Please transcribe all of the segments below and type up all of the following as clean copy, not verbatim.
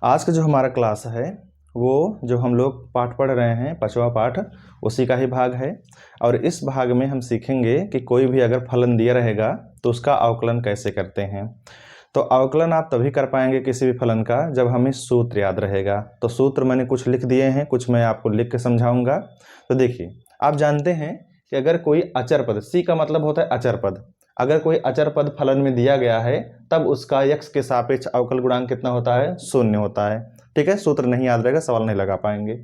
आज का जो हमारा क्लास है वो जो हम लोग पाठ पढ़ रहे हैं 5वां पाठ उसी का ही भाग है। और इस भाग में हम सीखेंगे कि कोई भी अगर फलन दिया रहेगा तो उसका अवकलन कैसे करते हैं। तो अवकलन आप तभी कर पाएंगे किसी भी फलन का जब हमें सूत्र याद रहेगा। तो सूत्र मैंने कुछ लिख दिए हैं, कुछ मैं आपको लिख के समझाऊंगा। तो देखिए, आप जानते हैं कि अगर कोई अचर पद, सी का मतलब होता है अचर पद, अगर कोई अचर पद फलन में दिया गया है तब उसका x के सापेक्ष अवकल गुणांक कितना होता है? 0 होता है। ठीक है, सूत्र नहीं याद रहेगा, सवाल नहीं लगा पाएंगे।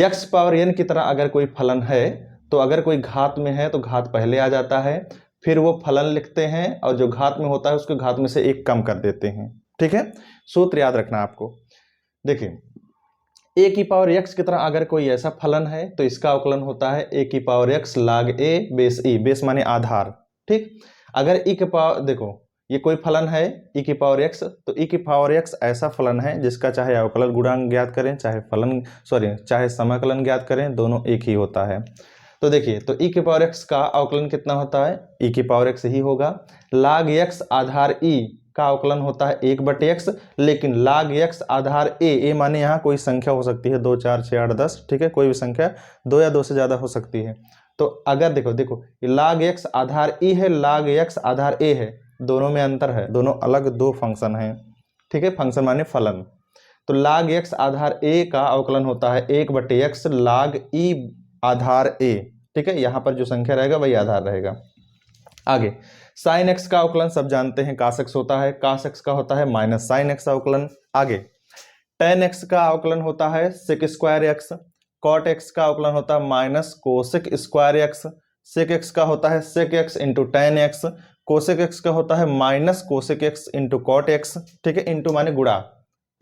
x पावर n की तरह अगर कोई फलन है तो अगर कोई घात में है तो घात पहले आ जाता है, फिर वो फलन लिखते हैं और जो घात में होता है उसके घात में से एक कम कर देते हैं। ठीक है, सूत्र याद रखना आपको। देखिए, a की पावर x की तरह अगर कोई ऐसा फलन है तो इसका अवकलन होता है a की power x log a base e, base माने आधार। ठीक, अगर e के पावर, देखो ये कोई फलन है e की पावर x, तो e की पावर x ऐसा फलन है जिसका चाहे अवकलन गुणांक ज्ञात करें, चाहे समाकलन ज्ञात करें, दोनों एक ही होता है। तो देखिए, तो e की पावर x का अवकलन कितना होता है? e की पावर x ही होगा। log x आधार e का अवकलन होता है 1/x, लेकिन log x आधार a माने यहाँ कोई संख्या हो सकती है 2 4 6 8 10। ठीक है, कोई भी संख्या 2 या 2 से ज्यादा हो सकती है। तो अगर देखो log x आधार e है, log x आधार a है, दोनों में अंतर है, दोनों अलग दो फंक्शन हैं। ठीक है, फंक्शन माने फलन। तो log x आधार a का अवकलन होता है 1/x log e Aadhaar a। ठीक है, यहाँ पर जो संख्या रहेगा वही आधार रहेगा। आगे साइन x का अवकलन सब जानते हैं, cos x होता है, cos x का होता है माइनस साइन x अवकलन। आगे tan x का अवकलन होता है sec square x, cot x का अवकलन होता है minus cosec square x, sec x का होता है sec x into tan x, cosec x का होता है minus cosec x into cot x। ठीक है, इंटू माने गुणा।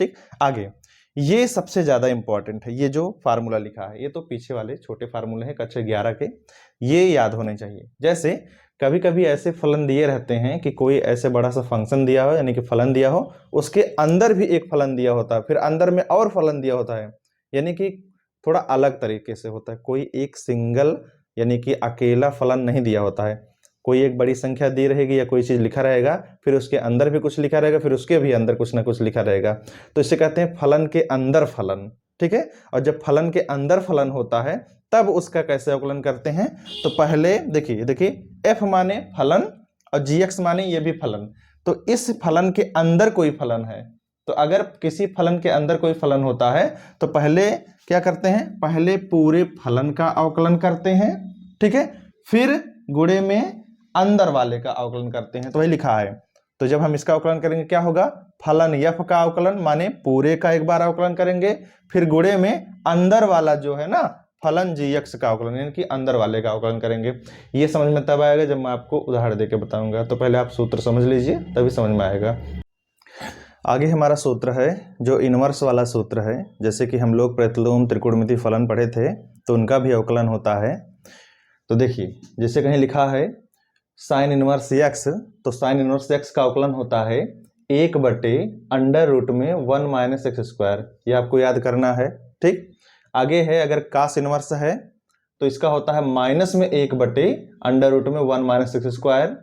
ठीक, आगे ये सबसे ज्यादा इंपॉर्टेंट है, ये जो फार्मूला लिखा है, ये तो पीछे वाले छोटे फार्मूले हैं कक्षा 11 के, ये याद होने चाहिए। जैसे कभी कभी ऐसे फलन दिए रहते हैं कि कोई ऐसे बड़ा सा फंक्शन दिया हो, यानी कि फलन दिया हो, उसके अंदर भी एक फलन दिया होता है, फिर अंदर में और फलन दिया होता है, यानी कि थोड़ा अलग तरीके से होता है। कोई एक सिंगल यानी कि अकेला फलन नहीं दिया होता है, कोई एक बड़ी संख्या दी रहेगी या कोई चीज लिखा रहेगा, फिर उसके अंदर भी कुछ लिखा रहेगा, फिर उसके भी अंदर कुछ ना कुछ लिखा रहेगा, तो इसे कहते हैं फलन के अंदर फलन। ठीक है, और जब फलन के अंदर फलन होता है तब उसका कैसे अवकलन करते हैं? तो पहले देखिए f माने फलन और gx माने ये भी फलन। तो इस फलन के अंदर कोई फलन है, तो अगर किसी फलन के अंदर कोई फलन होता है तो पहले क्या करते हैं? पहले पूरे फलन का अवकलन करते हैं। ठीक है, फिर गुणे में अंदर वाले का अवकलन करते हैं, तो वही लिखा है। तो जब हम इसका अवकलन करेंगे क्या होगा? फलन f का अवकलन माने पूरे का एक बार अवकलन करेंगे, फिर गुणे में अंदर वाला जो है ना फलन gx का अवकलन, यानी कि अंदर वाले का अवकलन करेंगे। ये समझ में तब आएगा जब मैं आपको उदाहरण देके बताऊंगा। तो पहले आप सूत्र समझ लीजिए, तभी समझ में आएगा। आगे हमारा सूत्र है जो इनवर्स वाला सूत्र है। जैसे कि हम लोग प्रतिलोम त्रिकोणमिति फलन पढ़े थे तो उनका भी अवकलन होता है। तो देखिए, जैसे कहीं लिखा है साइन इनवर्स x, तो साइन इनवर्स x का अवकलन होता है 1/√1 माइनस एक्स स्क्वायर, ये आपको याद करना है। ठीक, आगे है अगर कास इनवर्स है तो इसका होता है माइनस में 1/√1 minus x square.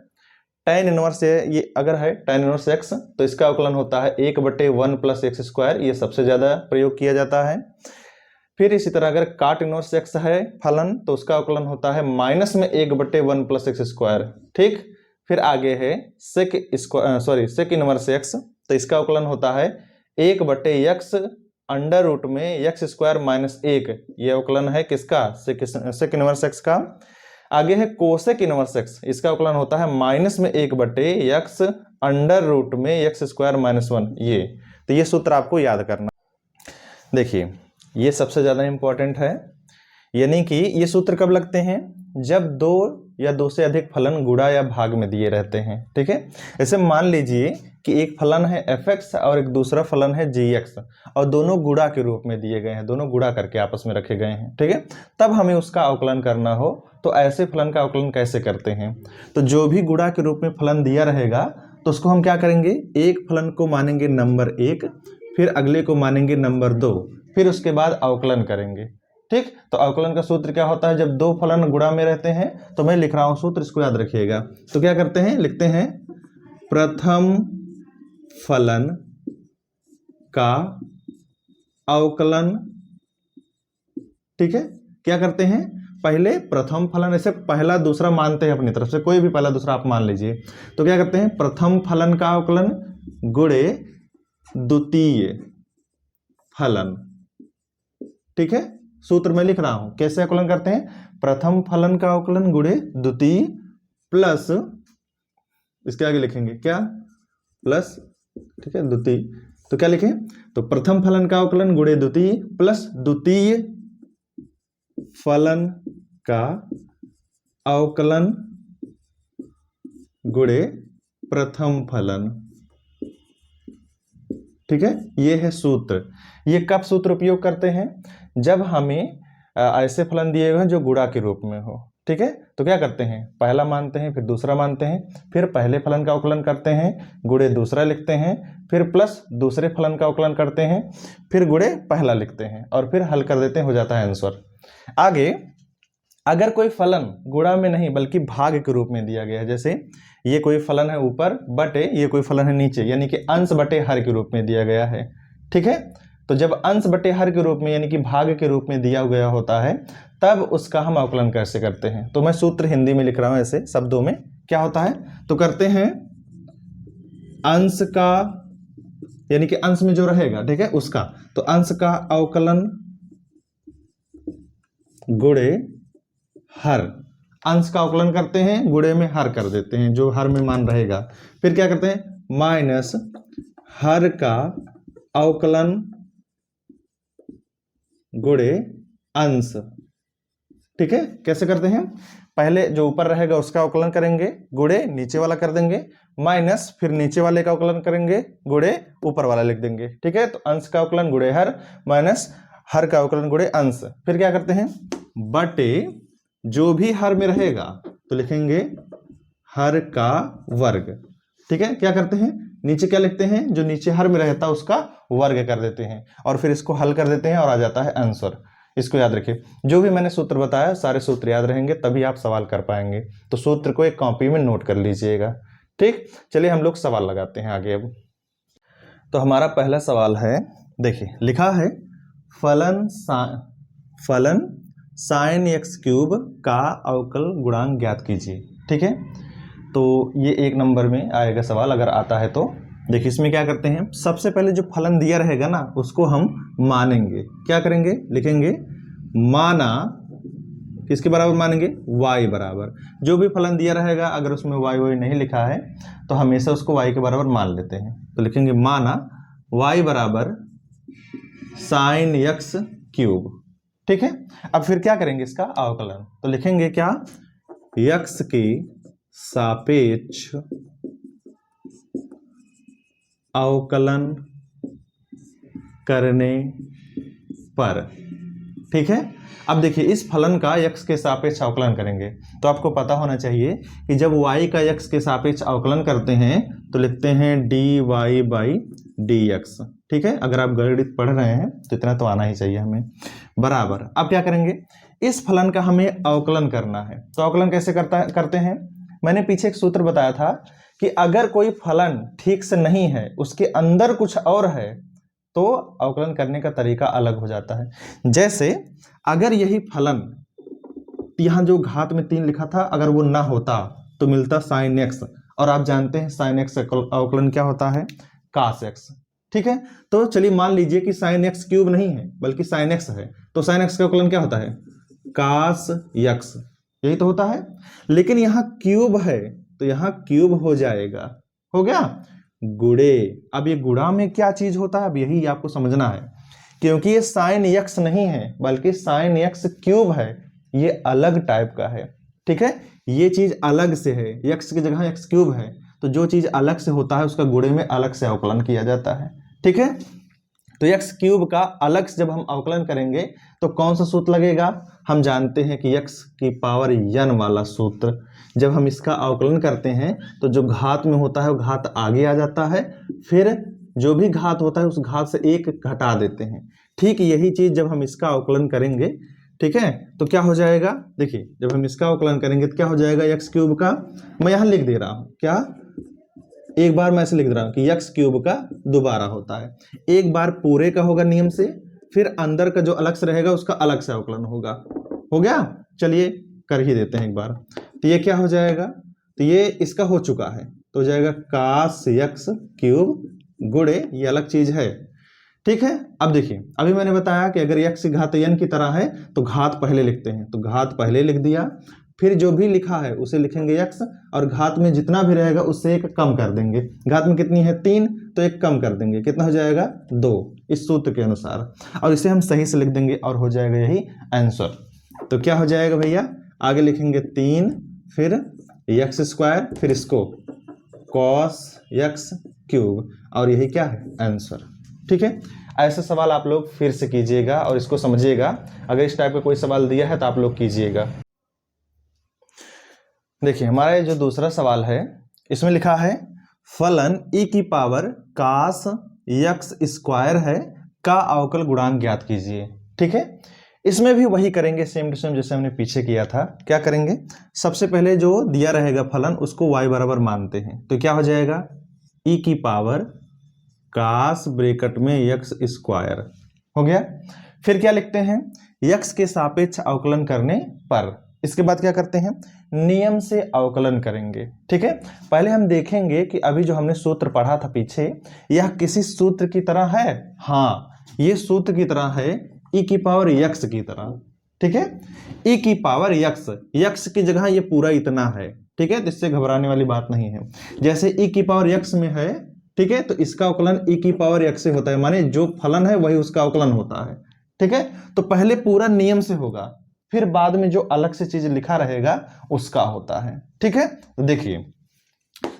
tan inverse ये अगर है tan इनवर्स x तो इसका अवकलन होता है 1/1 प्लस एक्स स्क्वायर, ये सबसे ज्यादा प्रयोग किया जाता है। फिर इसी तरह अगर काट इनवर्स x है फलन तो उसका अवकलन होता है माइनस में 1/1 प्लस एक्स स्क्वायर। ठीक, फिर आगे है सेक इनवर्स x, तो इसका अवकलन होता है 1/x अंडर रूट में एक्स स्क्वायर माइनस 1, ये अवकलन है किसका? सेक इनवर्स x का। आगे है कोसेक इनवर्स x, इसका अवकलन होता है माइनस में 1/x अंडर रूट में एक्स स्क्वायर माइनस 1, ये। तो ये सूत्र आपको याद करना। देखिए, ये सबसे ज्यादा इंपॉर्टेंट है, यानी कि ये सूत्र कब लगते हैं? जब 2 या 2 से अधिक फलन गुणा या भाग में दिए रहते हैं। ठीक है, ऐसे मान लीजिए कि एक फलन है fx और एक दूसरा फलन है gx, और दोनों गुणा के रूप में दिए गए हैं, दोनों गुणा करके आपस में रखे गए हैं। ठीक है, तब हमें उसका अवकलन करना हो तो ऐसे फलन का अवकलन कैसे करते हैं? तो जो भी गुणा के रूप में फलन दिया रहेगा तो उसको हम क्या करेंगे? एक फलन को मानेंगे नंबर 1, फिर अगले को मानेंगे नंबर 2, फिर उसके बाद अवकलन करेंगे। ठीक, तो अवकलन का सूत्र क्या होता है? जब 2 फलन गुणा में रहते हैं, तो मैं लिख रहा हूं सूत्र, इसको याद रखिएगा। तो क्या करते हैं? लिखते हैं प्रथम फलन का अवकलन, ठीक है। क्या करते हैं, पहले प्रथम फलन, ऐसे पहला दूसरा मानते हैं अपनी तरफ से, कोई भी पहला दूसरा आप मान लीजिए। तो क्या करते हैं, प्रथम फलन का अवकलन गुणे द्वितीय फलन, ठीक है। सूत्र में लिख रहा हूं, कैसे अवकलन करते हैं, प्रथम फलन का अवकलन गुणे द्वितीय प्लस, इसके आगे लिखेंगे क्या, प्लस, ठीक है, द्वितीय। तो क्या लिखें, तो प्रथम फलन का अवकलन गुणे द्वितीय प्लस द्वितीय फलन का अवकलन गुणे प्रथम फलन, ठीक है। ये है सूत्र। ये कब सूत्र उपयोग करते हैं, जब हमें ऐसे फलन दिए हुए हैं जो गुणा के रूप में हो, ठीक है। तो क्या करते हैं, पहला मानते हैं, फिर दूसरा मानते हैं, फिर पहले फलन का अवकलन करते हैं, गुणे दूसरा लिखते हैं, फिर प्लस दूसरे फलन का अवकलन करते हैं, फिर गुणे पहला लिखते हैं और फिर हल कर देते हैं, हो जाता है आंसर। आगे अगर कोई फलन गुणा में नहीं बल्कि भाग के रूप में दिया गया है, जैसे ये कोई फलन है ऊपर बटे ये कोई फलन है नीचे, यानी कि अंश बटे हर के रूप में दिया गया है, ठीक है। तो जब अंश बटे हर के रूप में यानी कि भाग के रूप में दिया गया होता है, तब उसका हम अवकलन कैसे करते हैं। तो मैं सूत्र हिंदी में लिख रहा हूं ऐसे शब्दों में, क्या होता है, तो करते हैं अंश का, यानी कि अंश में जो रहेगा, ठीक है, उसका, तो अंश का अवकलन गुणे हर, अंश का अवकलन करते हैं, गुणे में हर कर देते हैं, जो हर में मान रहेगा। फिर क्या करते हैं, माइनस हर का अवकलन गुणे अंश, ठीक है। कैसे करते हैं, पहले जो ऊपर रहेगा उसका अवकलन करेंगे, गुणे नीचे वाला कर देंगे, माइनस फिर नीचे वाले का अवकलन करेंगे, गुणे ऊपर वाला लिख देंगे, ठीक है। तो अंश का अवकलन गुणे हर माइनस हर का अवकलन गुणे अंश, फिर क्या करते हैं, बटे जो भी हर में रहेगा तो लिखेंगे हर का वर्ग, ठीक है। क्या करते हैं, नीचे क्या लिखते हैं, जो नीचे हर में रहता है उसका वर्ग कर देते हैं और फिर इसको हल कर देते हैं और आ जाता है आंसर। इसको याद रखिए, जो भी मैंने सूत्र बताया सारे सूत्र याद रहेंगे, तभी आप सवाल कर पाएंगे। तो सूत्र को एक कॉपी में नोट कर लीजिएगा, ठीक। चलिए हम लोग सवाल लगाते हैं आगे। अब तो हमारा पहला सवाल है, देखिए लिखा है फलन साइन एक्स क्यूब का अवकल गुणांक ज्ञात कीजिए, ठीक है। तो ये 1 नंबर में आएगा सवाल, अगर आता है तो। देखिए इसमें क्या करते हैं, सबसे पहले जो फलन दिया रहेगा ना उसको हम मानेंगे, क्या करेंगे, लिखेंगे माना, किसके बराबर मानेंगे, y बराबर। जो भी फलन दिया रहेगा अगर उसमें y नहीं लिखा है तो हमेशा उसको y के बराबर मान लेते हैं। तो लिखेंगे माना y बराबर साइन एक्स क्यूब, ठीक है। अब फिर क्या करेंगे, इसका अवकलन, तो लिखेंगे क्या, x के सापेक्ष अवकलन करने पर, ठीक है। अब देखिए इस फलन का x के सापेक्ष अवकलन करेंगे तो आपको पता होना चाहिए कि जब y का x के सापेक्ष अवकलन करते हैं तो लिखते हैं dy बाई dx, ठीक है। अगर आप गणित पढ़ रहे हैं तो इतना तो आना ही चाहिए हमें, बराबर। अब क्या करेंगे, इस फलन का हमें अवकलन करना है। तो अवकलन कैसे करते हैं, मैंने पीछे एक सूत्र बताया था कि अगर कोई फलन ठीक से नहीं है, उसके अंदर कुछ और है, तो अवकलन करने का तरीका अलग हो जाता है। जैसे अगर यही फलन यहां जो घात में 3 लिखा था, अगर वो ना होता तो मिलता साइन एक्स, और आप जानते हैं साइन एक्स अवकलन क्या होता है, कास एक्स, ठीक है। तो चलिए मान लीजिए कि साइन एक्स क्यूब नहीं है बल्कि साइन एक्स है, तो साइन एक्स का अवकलन क्या होता है, कास एक्स, यही तो होता है। लेकिन यहाँ क्यूब है तो यहाँ क्यूब हो जाएगा, हो गया गुणे। अब ये गुणा में क्या चीज होता है, अब यही आपको समझना है, क्योंकि ये साइन एक्स नहीं है बल्कि साइन एक्स क्यूब है, ये अलग टाइप का है, ठीक है। ये चीज अलग से है, एक्स की जगह एक्स क्यूब है, तो जो चीज अलग से होता है उसका गुणे में अलग से अवकलन किया जाता है, ठीक है। तो एक्स क्यूब का अलग से जब हम अवकलन करेंगे तो कौन सा सूत्र लगेगा, हम जानते हैं कि एक्स की पावर n वाला सूत्र। जब हम इसका अवकलन करते हैं तो जो घात में होता है वो घात आगे आ जाता है, फिर जो भी घात होता है उस घात से 1 घटा देते हैं। ठीक यही चीज जब हम इसका अवकलन करेंगे, ठीक है, तो क्या हो जाएगा, देखिए जब हम इसका अवकलन करेंगे तो क्या हो जाएगा, एक्स क्यूब का मैं यहां लिख दे रहा हूं, क्या एक बार मैं ऐसे लिख रहा हूं कि x क्यूब का दोबारा होता है, एक बार पूरे का होगा नियम से, फिर अंदर का जो अलग से रहेगा उसका अलग से अवकलन होगा। हो गया, चलिए कर ही देते हैं एक बार। तो ये क्या हो जाएगा, तो ये इसका हो चुका है, तो हो जाएगा cos x क्यूब गुणे ये अलग चीज है, ठीक है। अब देखिए, अभी मैंने बताया कि अगर x घात n की तरह है तो घात पहले लिखते हैं, तो घात पहले लिख दिया, फिर जो भी लिखा है उसे लिखेंगे x, और घात में जितना भी रहेगा उससे एक कम कर देंगे। घात में कितनी है 3, तो एक कम कर देंगे, कितना हो जाएगा 2, इस सूत्र के अनुसार, और इसे हम सही से लिख देंगे और हो जाएगा यही आंसर। तो क्या हो जाएगा भैया, आगे लिखेंगे 3, फिर x स्क्वायर, फिर इसको cos x क्यूब, और यही क्या है आंसर, ठीक है। ऐसे सवाल आप लोग फिर से कीजिएगा और इसको समझिएगा। अगर इस टाइप का कोई सवाल दिया है तो आप लोग कीजिएगा। देखिए हमारा ये जो दूसरा सवाल है, इसमें लिखा है फलन e की पावर cos x स्क्वायर है का अवकल गुणांक ज्ञात कीजिए, ठीक है। इसमें भी वही करेंगे सेम टू सेम जैसे हमने पीछे किया था। क्या करेंगे, सबसे पहले जो दिया रहेगा फलन उसको y बराबर मानते हैं, तो क्या हो जाएगा e की पावर cos ब्रैकेट में x स्क्वायर हो गया। फिर क्या लिखते हैं, x के सापेक्ष अवकलन करने पर, इसके बाद क्या करते हैं, नियम से अवकलन करेंगे, ठीक है। पहले हम देखेंगे कि अभी जो हमने सूत्र पढ़ा था पीछे, यह किसी सूत्र की तरह है, हाँ ये सूत्र की तरह है, e की पावर x की तरह, ठीक है। e की पावर x की जगह ये पूरा इतना है, ठीक है, तो इससे घबराने वाली बात नहीं है। जैसे e की पावर x में है, ठीक है, तो इसका अवकलन e की पावर x से होता है, माने जो फलन है वही उसका अवकलन होता है, ठीक है। तो पहले पूरा नियम से होगा, फिर बाद में जो अलग से चीज लिखा रहेगा उसका होता है, ठीक है। तो देखिए,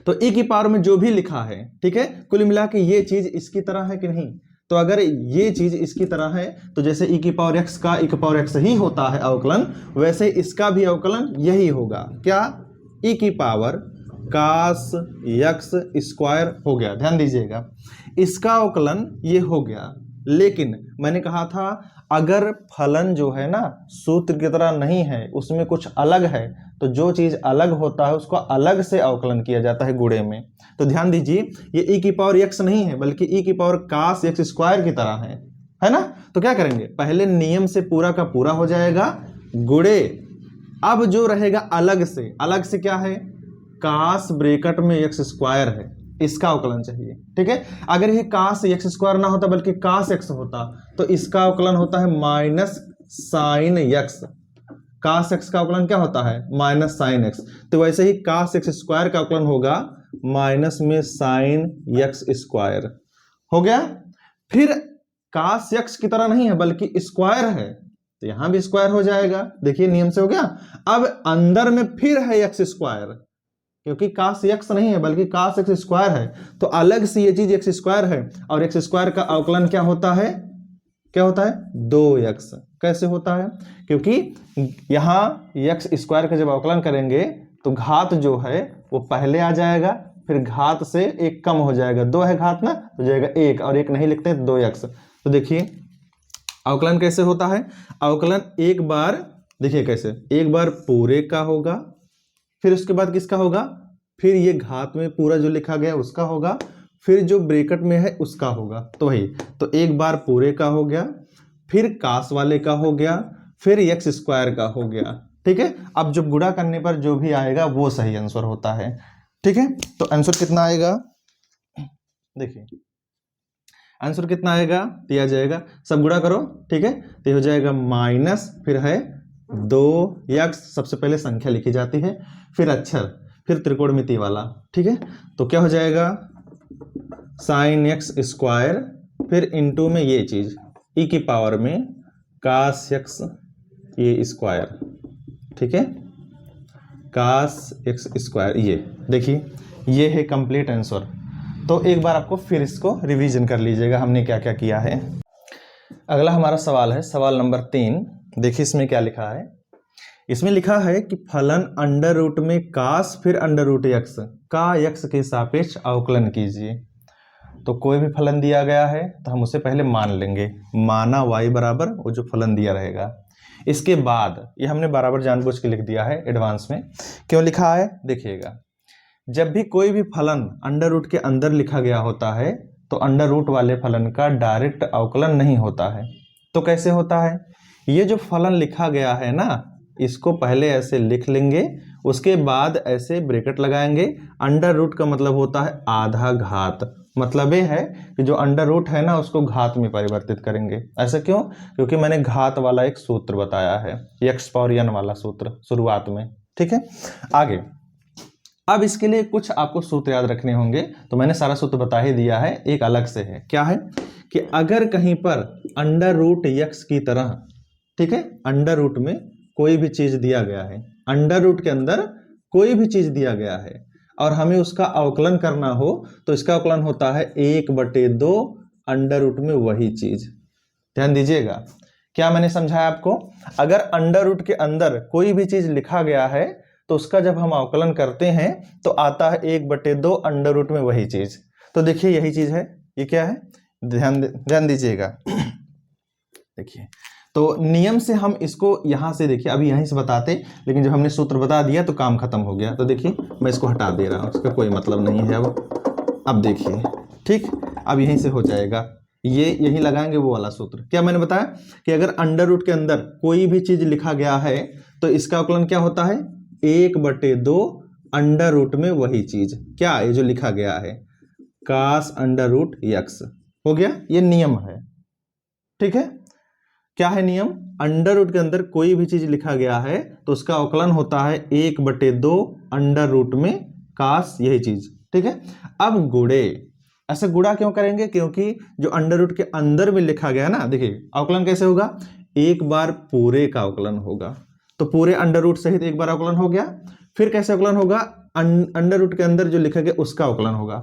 तो e की पावर में जो भी लिखा है, ठीक है, कुल मिला के ये चीज इसकी तरह है कि नहीं, तो अगर ये चीज इसकी तरह है तो जैसे e की पावर x का e की पावर x ही होता है अवकलन, वैसे इसका भी अवकलन यही होगा, क्या, e की पावर cos x स्क्वायर हो गया। ध्यान दीजिएगा, इसका अवकलन ये हो गया, लेकिन मैंने कहा था अगर फलन जो है ना सूत्र की तरह नहीं है, उसमें कुछ अलग है, तो जो चीज अलग होता है उसको अलग से अवकलन किया जाता है गुणे में। तो ध्यान दीजिए, ये e की पावर x नहीं है बल्कि e की पावर cos x स्क्वायर की तरह है ना। तो क्या करेंगे, पहले नियम से पूरा का पूरा हो जाएगा गुणे, अब जो रहेगा अलग से क्या है, cos ब्रैकेट में x स्क्वायर है, इसका अवकलन चाहिए, ठीक है। अगर ये cos x स्क्वायर ना होता बल्कि cos x होता तो इसका अवकलन होता है minus sine x, cos x का अवकलन क्या होता है माइनस साइन x, तो वैसे ही cos x स्क्वायर का अवकलन होगा माइनस में साइन x स्क्वायर हो गया। फिर cos x की तरह नहीं है बल्कि स्क्वायर है, तो यहां भी स्क्वायर हो जाएगा, देखिए नियम से हो गया। अब अंदर में फिर है x स्क्वायर, क्योंकि cos x नहीं है बल्कि cos x स्क्वायर है, तो अलग से ये चीज x स्क्वायर है, और x स्क्वायर का अवकलन क्या होता है 2x। कैसे होता है, क्योंकि यहां x स्क्वायर का जब अवकलन करेंगे तो घात जो है वो पहले आ जाएगा, फिर घात से एक कम हो जाएगा, 2 है घात ना, तो जाएगा 1, और 1 नहीं लिखते 2x। तो देखिए अवकलन कैसे होता है, अवकलन एक बार देखिए कैसे, एक बार पूरे का होगा, फिर उसके बाद किसका होगा, फिर ये घात में पूरा जो लिखा गया उसका होगा, फिर जो ब्रैकेट में है उसका होगा, तो वही, तो एक बार पूरे का हो गया, फिर कास वाले का हो गया, फिर x स्क्वायर का हो गया, ठीक है। अब जब गुणा करने पर जो भी आएगा वो सही आंसर होता है, ठीक है। तो आंसर कितना आएगा, देखिए आंसर कितना आएगा, दिया जाएगा, सब गुणा करो, ठीक है। तो हो जाएगा माइनस, फिर है 2x, सबसे पहले संख्या लिखी जाती है, फिर अक्षर, फिर त्रिकोणमिति वाला, ठीक है। तो क्या हो जाएगा साइन x स्क्वायर, फिर इनटू में ये चीज e की पावर में cos x ये स्क्वायर, ठीक है, cos x स्क्वायर, ये देखिए ये है कंप्लीट आंसर। तो एक बार आपको फिर इसको रिवीजन कर लीजिएगा हमने क्या क्या किया है। अगला हमारा सवाल है सवाल नंबर 3। देखिए इसमें क्या लिखा है, इसमें लिखा है कि फलन अंडर रूट में cos फिर अंडर रूट x का x के सापेक्ष अवकलन कीजिए। तो कोई भी फलन दिया गया है तो हम उसे पहले मान लेंगे, माना y बराबर वो जो फलन दिया रहेगा, इसके बाद ये हमने बराबर जानबूझ के लिख दिया है एडवांस में, क्यों लिखा है देखिएगा। जब भी कोई भी फलन अंडर रूट के अंदर लिखा गया होता है तो अंडर रूट वाले फलन का डायरेक्ट अवकलन नहीं होता है। तो कैसे होता है? ये जो फलन लिखा गया है ना, इसको पहले ऐसे लिख लेंगे, उसके बाद ऐसे ब्रैकेट लगाएंगे। अंडर रूट का मतलब होता है आधा घात, मतलब ये है कि जो अंडर रूट है ना उसको घात में परिवर्तित करेंगे। ऐसा क्यों? क्योंकि मैंने घात वाला एक सूत्र बताया है, एक्स पावर एन वाला सूत्र शुरुआत में। ठीक है, आगे अब इसके लिए कुछ आपको सूत्र याद रखने होंगे, तो मैंने सारा सूत्र बता ही दिया है, एक अलग से है। क्या है कि अगर कहीं पर अंडर रूट एक्स की तरह, ठीक है, अंडर रूट में कोई भी चीज दिया गया है, अंडर रूट के अंदर कोई भी चीज दिया गया है और हमें उसका अवकलन करना हो, तो इसका अवकलन होता है 1/2 अंडर रूट में वही चीज। ध्यान दीजिएगा, क्या मैंने समझाया आपको? अगर अंडर रूट के अंदर कोई भी चीज लिखा गया है तो उसका जब हम अवकलन करते हैं तो आता है 1/2 अंडर रूट में वही चीज। तो देखिए यही चीज है, ये क्या है, ध्यान दीजिएगा। देखिए, तो नियम से हम इसको यहां से, देखिए अभी यहीं से बताते, लेकिन जब हमने सूत्र बता दिया तो काम खत्म हो गया। तो देखिए मैं इसको हटा दे रहा हूं, इसका कोई मतलब नहीं है अब देखिए, ठीक, अब यहीं से हो जाएगा, ये यही लगाएंगे वो वाला सूत्र। क्या मैंने बताया कि अगर अंडर रूट के अंदर कोई भी चीज लिखा गया है तो इसका अवकलन क्या होता है, 1/2 अंडर रूट में वही चीज। क्या? ये जो लिखा गया है कास अंडर रूट एक्स हो गया, ये नियम है। ठीक है, क्या है नियम? अंडर रूट के अंदर कोई भी चीज लिखा गया है तो उसका अवकलन होता है 1/2 अंडर रूट में कास यही चीज। ठीक है, अब गुणे, ऐसे गुणा क्यों करेंगे? क्योंकि जो अंडर रूट के अंदर में लिखा गया ना, देखिए अवकलन कैसे होगा, एक बार पूरे का अवकलन होगा, तो पूरे अंडर रूट सहित एक बार अवकलन हो गया। फिर कैसे अवकलन होगा? अंडर रूट के अंदर जो लिखा गया उसका अवकलन होगा,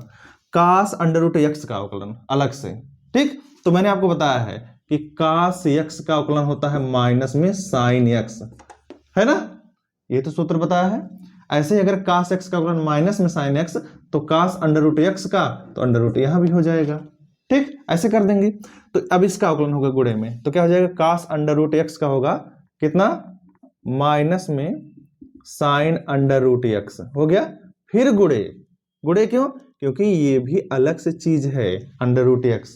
कास अंडर रूट एक्स का अवकलन अलग से। ठीक, तो मैंने आपको बताया है कि कास एक्स का अवकलन होता है माइनस में साइन एक्स, है ना, ये तो सूत्र बताया है। ऐसे ही अगर कास एक्स का अवकलन माइनस में साइन एक्स, तो कास अंडर रूट एक्स का तो अंडर रूट यहां भी हो जाएगा। ठीक, ऐसे कर देंगे। तो अब इसका अवकलन होगा गुणे में, तो क्या हो जाएगा, कास अंडर रूट एक्स का होगा कितना, माइनस में साइन अंडर रूट एक्स हो गया। फिर गुणे, गुणे क्यों? क्योंकि ये भी अलग से चीज है अंडर रूट एक्स।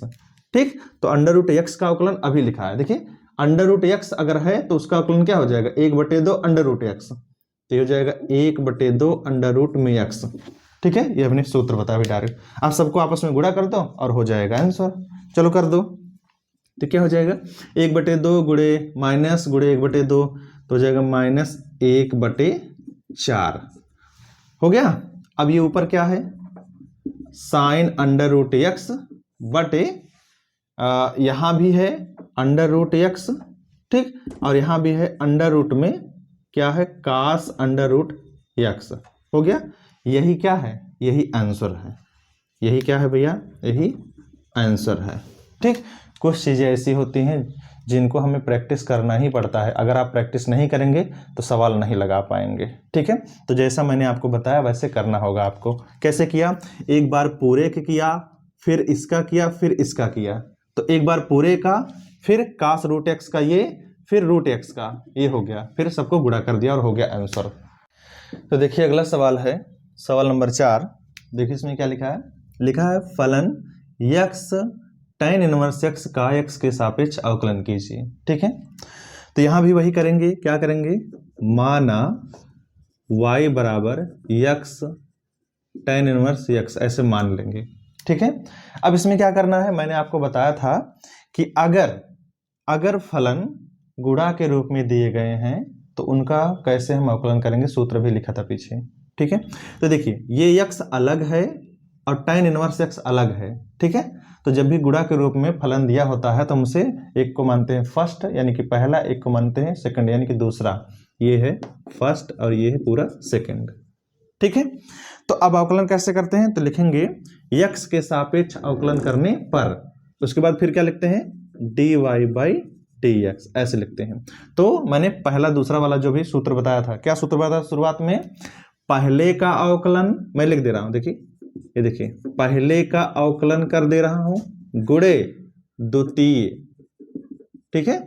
ठीक, तो अंडर रूट एक्स का अवकलन अभी लिखा है, देखिए अंडर रूट एक्स अगर है तो उसका अवकलन क्या हो जाएगा, 1/2 अंडर रूट एक्स, तो ये हो जाएगा 1/2 अंडर रूट में एक्स। ठीक है, ये हमने सूत्र बताया डायरेक्ट। आप सबको आपस में गुणा कर दो और हो जाएगा आंसर। चलो कर दो, तो क्या हो जाएगा, 1/2 गुणे माइनस गुणे 1/2, तो हो जाएगा -1/4 हो गया। अब ये ऊपर क्या है, साइन अंडर रूट एक्स बटे, यहां भी है अंडर रूट एक्स, ठीक, और यहां भी है अंडर रूट में क्या है, कास अंडर रूट एक्स हो गया। यही क्या है, यही आंसर है। यही क्या है भैया, यही आंसर है। ठीक, कुछ चीजें ऐसी होती हैं जिनको हमें प्रैक्टिस करना ही पड़ता है, अगर आप प्रैक्टिस नहीं करेंगे तो सवाल नहीं लगा पाएंगे। ठीक है, तो जैसा मैंने आपको बताया वैसे करना होगा आपको। कैसे किया, एक बार पूरे का किया, फिर इसका किया, फिर इसका किया, तो एक बार पूरे का, फिर कास रूट एक्स का ये, फिर रूट एक्स का ये हो गया, फिर सबको गुणा कर दिया और हो गया आंसर। तो देखिए अगला सवाल है, सवाल नंबर 4। देखिए इसमें क्या लिखा है, लिखा है फलन यक्स tan इनवर्स एक्स का एक्स के सापेक्ष अवकलन कीजिए। ठीक है, तो यहां भी वही करेंगे, क्या करेंगे, माना y बराबर यक्स tan इनवर्स एक्स ऐसे मान लेंगे। ठीक है, अब इसमें क्या करना है, मैंने आपको बताया था कि अगर फलन गुणा के रूप में दिए गए हैं तो उनका कैसे हम अवकलन करेंगे, सूत्र भी लिखा था पीछे। ठीक है, तो देखिए ये यक्स अलग है और tan इनवर्स एक्स अलग है। ठीक है, तो जब भी गुणा के रूप में फलन दिया होता है तो हम उसे एक को मानते हैं फर्स्ट यानी कि पहला, एक को मानते हैं सेकंड यानी कि दूसरा। ये है फर्स्ट और ये है पूरा सेकंड। ठीक है, तो अब अवकलन कैसे करते हैं, तो लिखेंगे यक्स के सापेक्ष अवकलन करने पर, उसके बाद फिर क्या लिखते हैं, dy/dx ऐसे लिखते हैं। तो मैंने पहला दूसरा वाला जो भी सूत्र बताया था, क्या सूत्र बताया था शुरुआत में, पहले का अवकलन मैं लिख दे रहा हूं, देखिए ये देखिए पहले का अवकलन कर दे रहा हूं गुणे द्वितीय। ठीक है,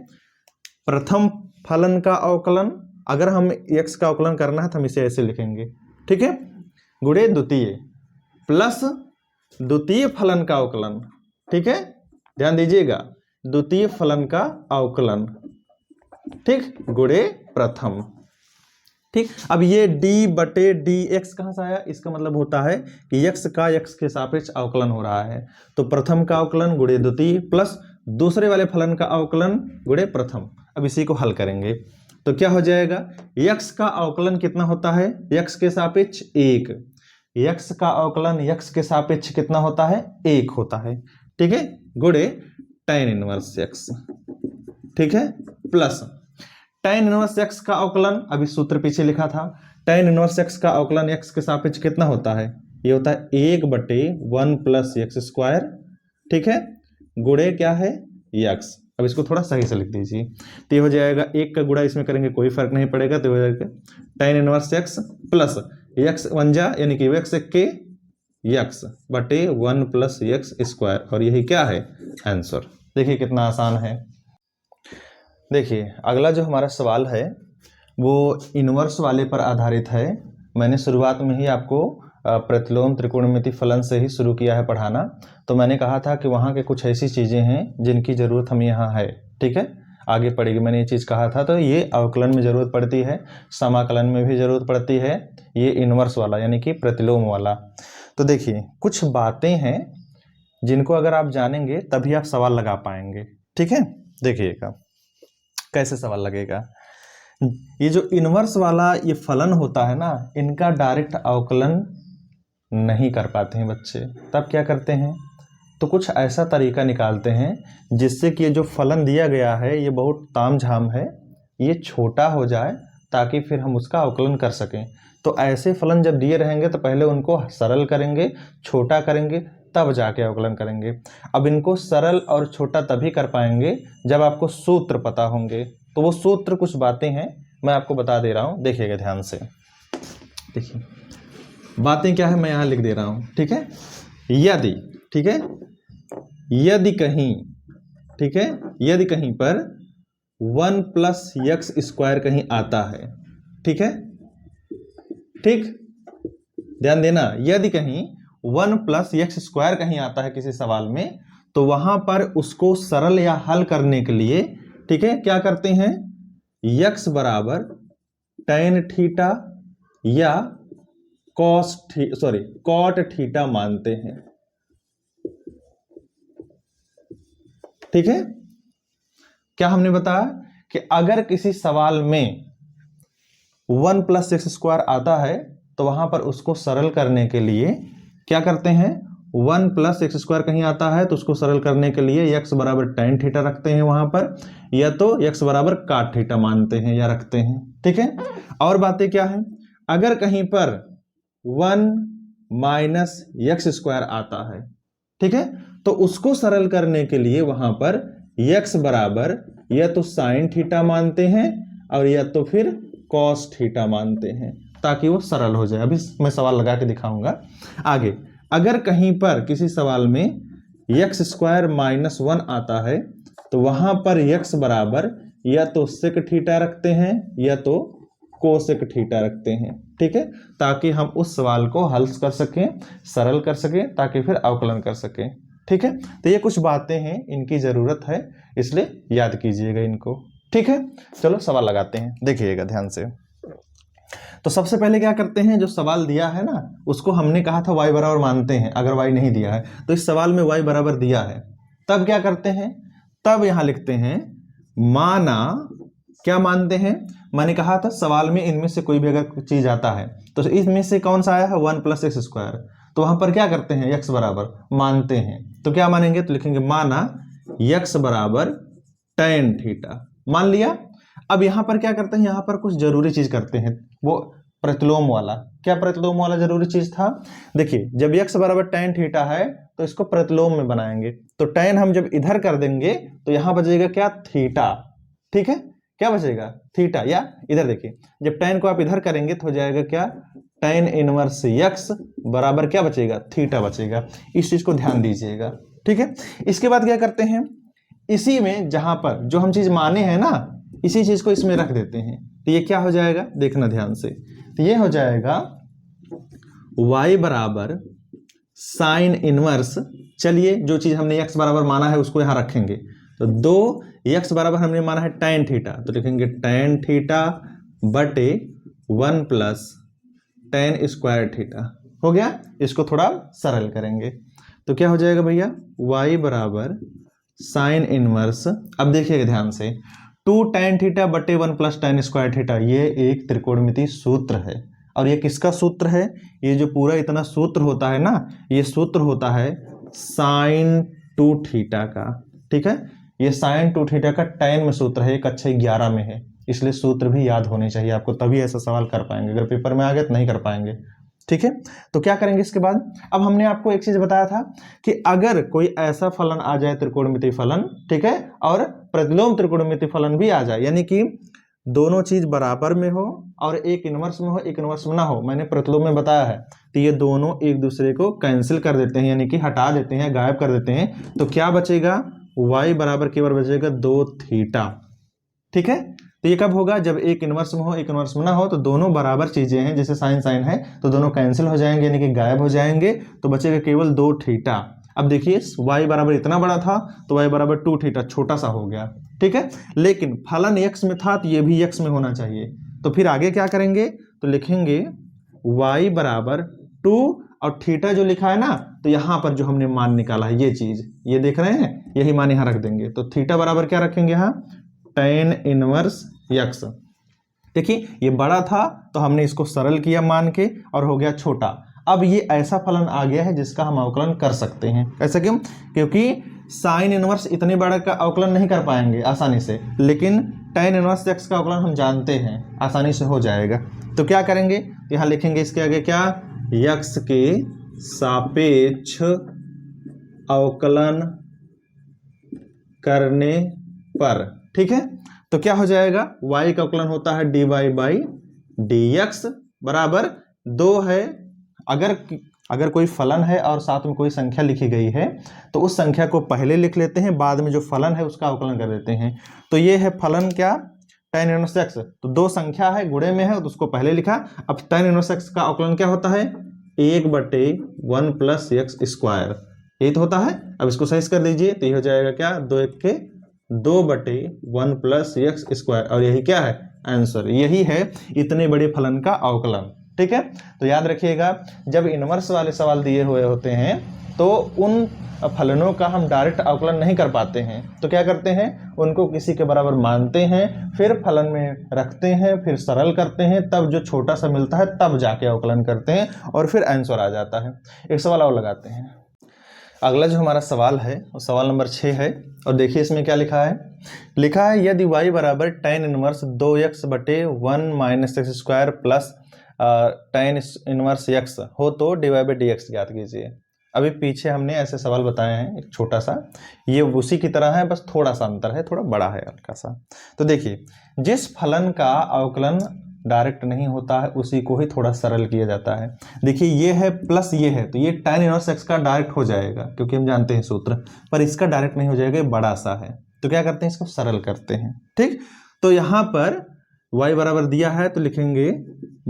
प्रथम फलन का अवकलन, अगर हम x का अवकलन करना है तो हम इसे ऐसे लिखेंगे। ठीक है, गुणे द्वितीय प्लस द्वितीय फलन का अवकलन, ठीक है, ध्यान दीजिएगा, द्वितीय फलन का अवकलन, ठीक, गुणे प्रथम, ठीक। अब ये डी बटे डी एक्स कहाँ से आया, इसका मतलब होता है कि x का x के सापेक्ष अवकलन हो रहा है, तो प्रथम का अवकलन गुणे द्वितीय प्लस दूसरे वाले फलन का अवकलन गुणे प्रथम। अब इसी को हल करेंगे तो क्या हो जाएगा, x का अवकलन कितना होता है, x के सापेक्ष 1, x का अवकलन x के सापेक्ष कितना होता है, 1 होता है, ठीक है, गुणे tan इनवर्स x, ठीक है, प्लस tan इनवर्स x का अवकलन, अभी सूत्र पीछे लिखा था, tan इनवर्स x का अवकलन x के सापेक्ष कितना होता है, ये होता है 1/1 प्लस एक्स स्क्वायर, ठीक है, गुणे क्या है x। अब इसको थोड़ा सही से लिख दीजिए, तो ये हो जाएगा 1 का गुणा इसमें करेंगे कोई फर्क नहीं पड़ेगा, तो हो जाएगा tan inverse x plus x 1 जा यानी कि x के x बटे 1 प्लस एक्स स्क्वायर, और यही क्या है आंसर। देखिए कितना आसान है। देखिए अगला जो हमारा सवाल है वो इनवर्स वाले पर आधारित है। मैंने शुरुआत में ही आपको प्रतिलोम त्रिकोणमिति फलन से ही शुरू किया है पढ़ाना, तो मैंने कहा था कि वहाँ के कुछ ऐसी चीज़ें हैं जिनकी ज़रूरत हमें यहाँ है, ठीक है, आगे पड़ेगी, मैंने ये चीज़ कहा था। तो ये अवकलन में ज़रूरत पड़ती है, समाकलन में भी ज़रूरत पड़ती है, ये इनवर्स वाला यानी कि प्रतिलोम वाला। तो देखिए कुछ बातें हैं जिनको अगर आप जानेंगे तभी आप सवाल लगा पाएंगे, ठीक है। देखिएगा कैसे सवाल लगेगा, ये जो इनवर्स वाला ये फलन होता है ना, इनका डायरेक्ट अवकलन नहीं कर पाते हैं बच्चे, तब क्या करते हैं, तो कुछ ऐसा तरीका निकालते हैं जिससे कि ये जो फलन दिया गया है ये बहुत तामझाम है, ये छोटा हो जाए ताकि फिर हम उसका अवकलन कर सकें। तो ऐसे फलन जब दिए रहेंगे तो पहले उनको सरल करेंगे, छोटा करेंगे, तब जाके अवकलन करेंगे। अब इनको सरल और छोटा तभी कर पाएंगे जब आपको सूत्र पता होंगे, तो वो सूत्र कुछ बातें हैं मैं आपको बता दे रहा हूँ, देखिएगा ध्यान से। देखिए बातें क्या है मैं यहाँ लिख दे रहा हूँ, ठीक है। यदि, ठीक है, यदि कहीं, ठीक है, यदि कहीं पर 1 प्लस एक्स स्क्वायर कहीं आता है, ठीक है, ठीक, ध्यान देना, यदि कहीं 1 प्लस एक्स स्क्वायर कहीं आता है किसी सवाल में, तो वहां पर उसको सरल या हल करने के लिए, ठीक है, क्या करते हैं, x बराबर tan थीटा या कॉट थीटा मानते हैं, ठीक है। क्या हमने बताया कि अगर किसी सवाल में 1 प्लस एक्स स्क्वायर आता है तो वहां पर उसको सरल करने के लिए क्या करते हैं, 1 प्लस एक्स स्क्वायर कहीं आता है तो उसको सरल करने के लिए x बराबर tan थीटा रखते हैं वहां पर, या तो x बराबर cot थीटा मानते हैं या रखते हैं, ठीक है। और बातें क्या है, अगर कहीं पर 1 माइनस एक्स स्क्वायर आता है, ठीक है, तो उसको सरल करने के लिए वहां पर x बराबर या तो साइन थीटा मानते हैं और या तो फिर कॉस थीटा मानते हैं, ताकि वो सरल हो जाए। अभी मैं सवाल लगा के दिखाऊंगा आगे। अगर कहीं पर किसी सवाल में एक्स स्क्वायर माइनस 1 आता है तो वहां पर x बराबर या तो सेक थीटा रखते हैं या तो कोसेक थीटा रखते हैं, ठीक है, ताकि हम उस सवाल को हल कर सकें, सरल कर सकें, ताकि फिर अवकलन कर सकें, ठीक है। तो ये कुछ बातें हैं, इनकी जरूरत है, इसलिए याद कीजिएगा इनको, ठीक है। चलो सवाल लगाते हैं, देखिएगा ध्यान से। तो सबसे पहले क्या करते हैं, जो सवाल दिया है ना उसको हमने कहा था y बराबर मानते हैं, अगर y नहीं दिया है तो इस सवाल में y बराबर दिया है, तब क्या करते हैं, तब यहां लिखते हैं माना, क्या मानते हैं, मैंने कहा था सवाल में इनमें से कोई भी अगर चीज आता है तो इसमें से कौन सा आया है 1 प्लस एक्स स्क्वायर, तो वहां पर क्या करते हैं x बराबर मानते हैं, तो क्या मानेंगे, तो लिखेंगे माना x बराबर tan थीटा, मान लिया। अब यहां पर क्या करते हैं, यहां पर कुछ जरूरी चीज करते हैं, वो प्रतिलोम वाला। क्या प्रतिलोम वाला जरूरी चीज था, देखिए जब x बराबर tan थीटा है तो इसको प्रतिलोम में बनाएंगे, तो tan हम जब इधर कर देंगे तो यहां बचेगा क्या, थीटा, ठीक है, क्या बचेगा, थीटा, या इधर देखिए जब tan को आप इधर करेंगे तो हो जाएगा क्या, tan इनवर्स x बराबर क्या बचेगा, थीटा बचेगा। इस चीज को ध्यान दीजिएगा, ठीक है। इसके बाद क्या करते हैं, इसी में जहां पर जो हम चीज माने हैं ना, इसी चीज को इसमें रख देते हैं, तो ये क्या हो जाएगा, देखना ध्यान से, तो ये हो जाएगा y बराबर साइन इनवर्स, चलिए जो चीज हमने x बराबर माना है उसको यहां रखेंगे, तो 2x बराबर हमने माना है tan थीटा, तो लिखेंगे tan थीटा बटे 1 प्लस tan स्क्वायर थीटा। हो गया, इसको थोड़ा सरल करेंगे तो क्या हो जाएगा भैया, y बराबर साइन इनवर्स, अब देखिएगा ध्यान से, 2 tan थीटा बटे 1 प्लस tan स्क्वायर थीटा, ये एक त्रिकोणमितीय सूत्र है। और ये किसका सूत्र है, ये जो पूरा इतना सूत्र होता है ना, ये सूत्र होता है साइन 2 थीटा का। ठीक है, ये साइन 2 थीटा का tan में सूत्र है, कक्षा 11 में है, इसलिए सूत्र भी याद होने चाहिए आपको, तभी ऐसा सवाल कर पाएंगे, अगर पेपर में आ गए तो नहीं कर पाएंगे। ठीक है, तो क्या करेंगे इसके बाद, अब हमने आपको एक चीज बताया था कि अगर कोई ऐसा फलन आ जाए त्रिकोणमितीय फलन, ठीक है, और प्रतिलोम त्रिकोणमितीय फलन भी आ जाए, यानी कि दोनों चीज बराबर में हो और एक इनवर्स में हो एक इनवर्स में ना हो, मैंने प्रतिलोम में बताया है, तो ये दोनों एक दूसरे को कैंसिल कर देते हैं, यानी कि हटा देते हैं, गायब कर देते हैं, तो क्या बचेगा, y बराबर केवल बचेगा 2 थीटा। ठीक है, तो ये कब होगा, जब एक इनवर्स में हो एक इनवर्स में ना हो, तो दोनों बराबर चीजें हैं, जैसे साइन साइन है तो दोनों कैंसिल हो जाएंगे, यानी कि गायब हो जाएंगे, तो बचेगा केवल 2 थीटा। अब देखिए y बराबर इतना बड़ा था तो y बराबर 2 थीटा छोटा सा हो गया। ठीक है, लेकिन फलन x में था तो ये भी x में होना चाहिए, तो फिर आगे क्या करेंगे, तो लिखेंगे y बराबर 2 और थीटा जो लिखा है ना, तो यहां पर जो हमने मान निकाला है ये चीज, ये देख रहे हैं, यही मान यहां रख देंगे, तो थीटा बराबर क्या रखेंगे यहाँ, tan इनवर्स x। देखिए ये बड़ा था तो हमने इसको सरल किया मान के और हो गया छोटा। अब ये ऐसा फलन आ गया है जिसका हम अवकलन कर सकते हैं, ऐसा क्यों, क्योंकि साइन इनवर्स इतने बड़ा का अवकलन नहीं कर पाएंगे आसानी से, लेकिन tan इनवर्स x का अवकलन हम जानते हैं, आसानी से हो जाएगा। तो क्या करेंगे, यहाँ लिखेंगे इसके आगे क्या, x के सापेक्ष अवकलन करने पर। ठीक है, तो क्या हो जाएगा, y का अवकलन होता है dy बाई dx बराबर 2 है। अगर कोई फलन है और साथ में कोई संख्या लिखी गई है तो उस संख्या को पहले लिख लेते हैं, बाद में जो फलन है उसका अवकलन कर देते हैं। तो ये है फलन क्या, tan इनवर्स x, तो 2 संख्या है गुणे में है तो उसको पहले लिखा। अब tan इनवर्स x का अवकलन क्या होता है, 1/1 प्लस x स्क्वायर, ये तो होता है। अब इसको सही कर दीजिए तो ये हो जाएगा क्या, 2 के 2/1 प्लस x स्क्वायर, और यही क्या है आंसर, यही है इतने बड़े फलन का अवकलन। ठीक है, तो याद रखिएगा जब इनवर्स वाले सवाल दिए हुए होते हैं तो उन फलनों का हम डायरेक्ट अवकलन नहीं कर पाते हैं, तो क्या करते हैं, उनको किसी के बराबर मानते हैं, फिर फलन में रखते हैं, फिर सरल करते हैं, तब जो छोटा सा मिलता है तब जाके अवकलन करते हैं और फिर आंसर आ जाता है। एक सवाल और लगाते हैं। अगला जो हमारा सवाल है वो सवाल नंबर 6 है, और देखिए इसमें क्या लिखा है, लिखा है यदि y बराबर tan इनवर्स 2x बटे 1 minus x square plus tan inverse x हो तो dy बाई dx ज्ञात कीजिए। अभी पीछे हमने ऐसे सवाल बताए हैं एक छोटा सा, ये उसी की तरह है, बस थोड़ा सा अंतर है, थोड़ा बड़ा है हल्का सा। तो देखिए जिस फलन का अवकलन डायरेक्ट नहीं होता है उसी को ही थोड़ा सरल किया जाता है। देखिए ये है प्लस ये है, तो ये tan इनवर्स x का डायरेक्ट हो जाएगा क्योंकि हम जानते हैं सूत्र, पर इसका डायरेक्ट नहीं हो जाएगा, ये बड़ा सा है, तो क्या करते हैं इसको सरल करते हैं। ठीक, तो यहाँ पर y बराबर दिया है तो लिखेंगे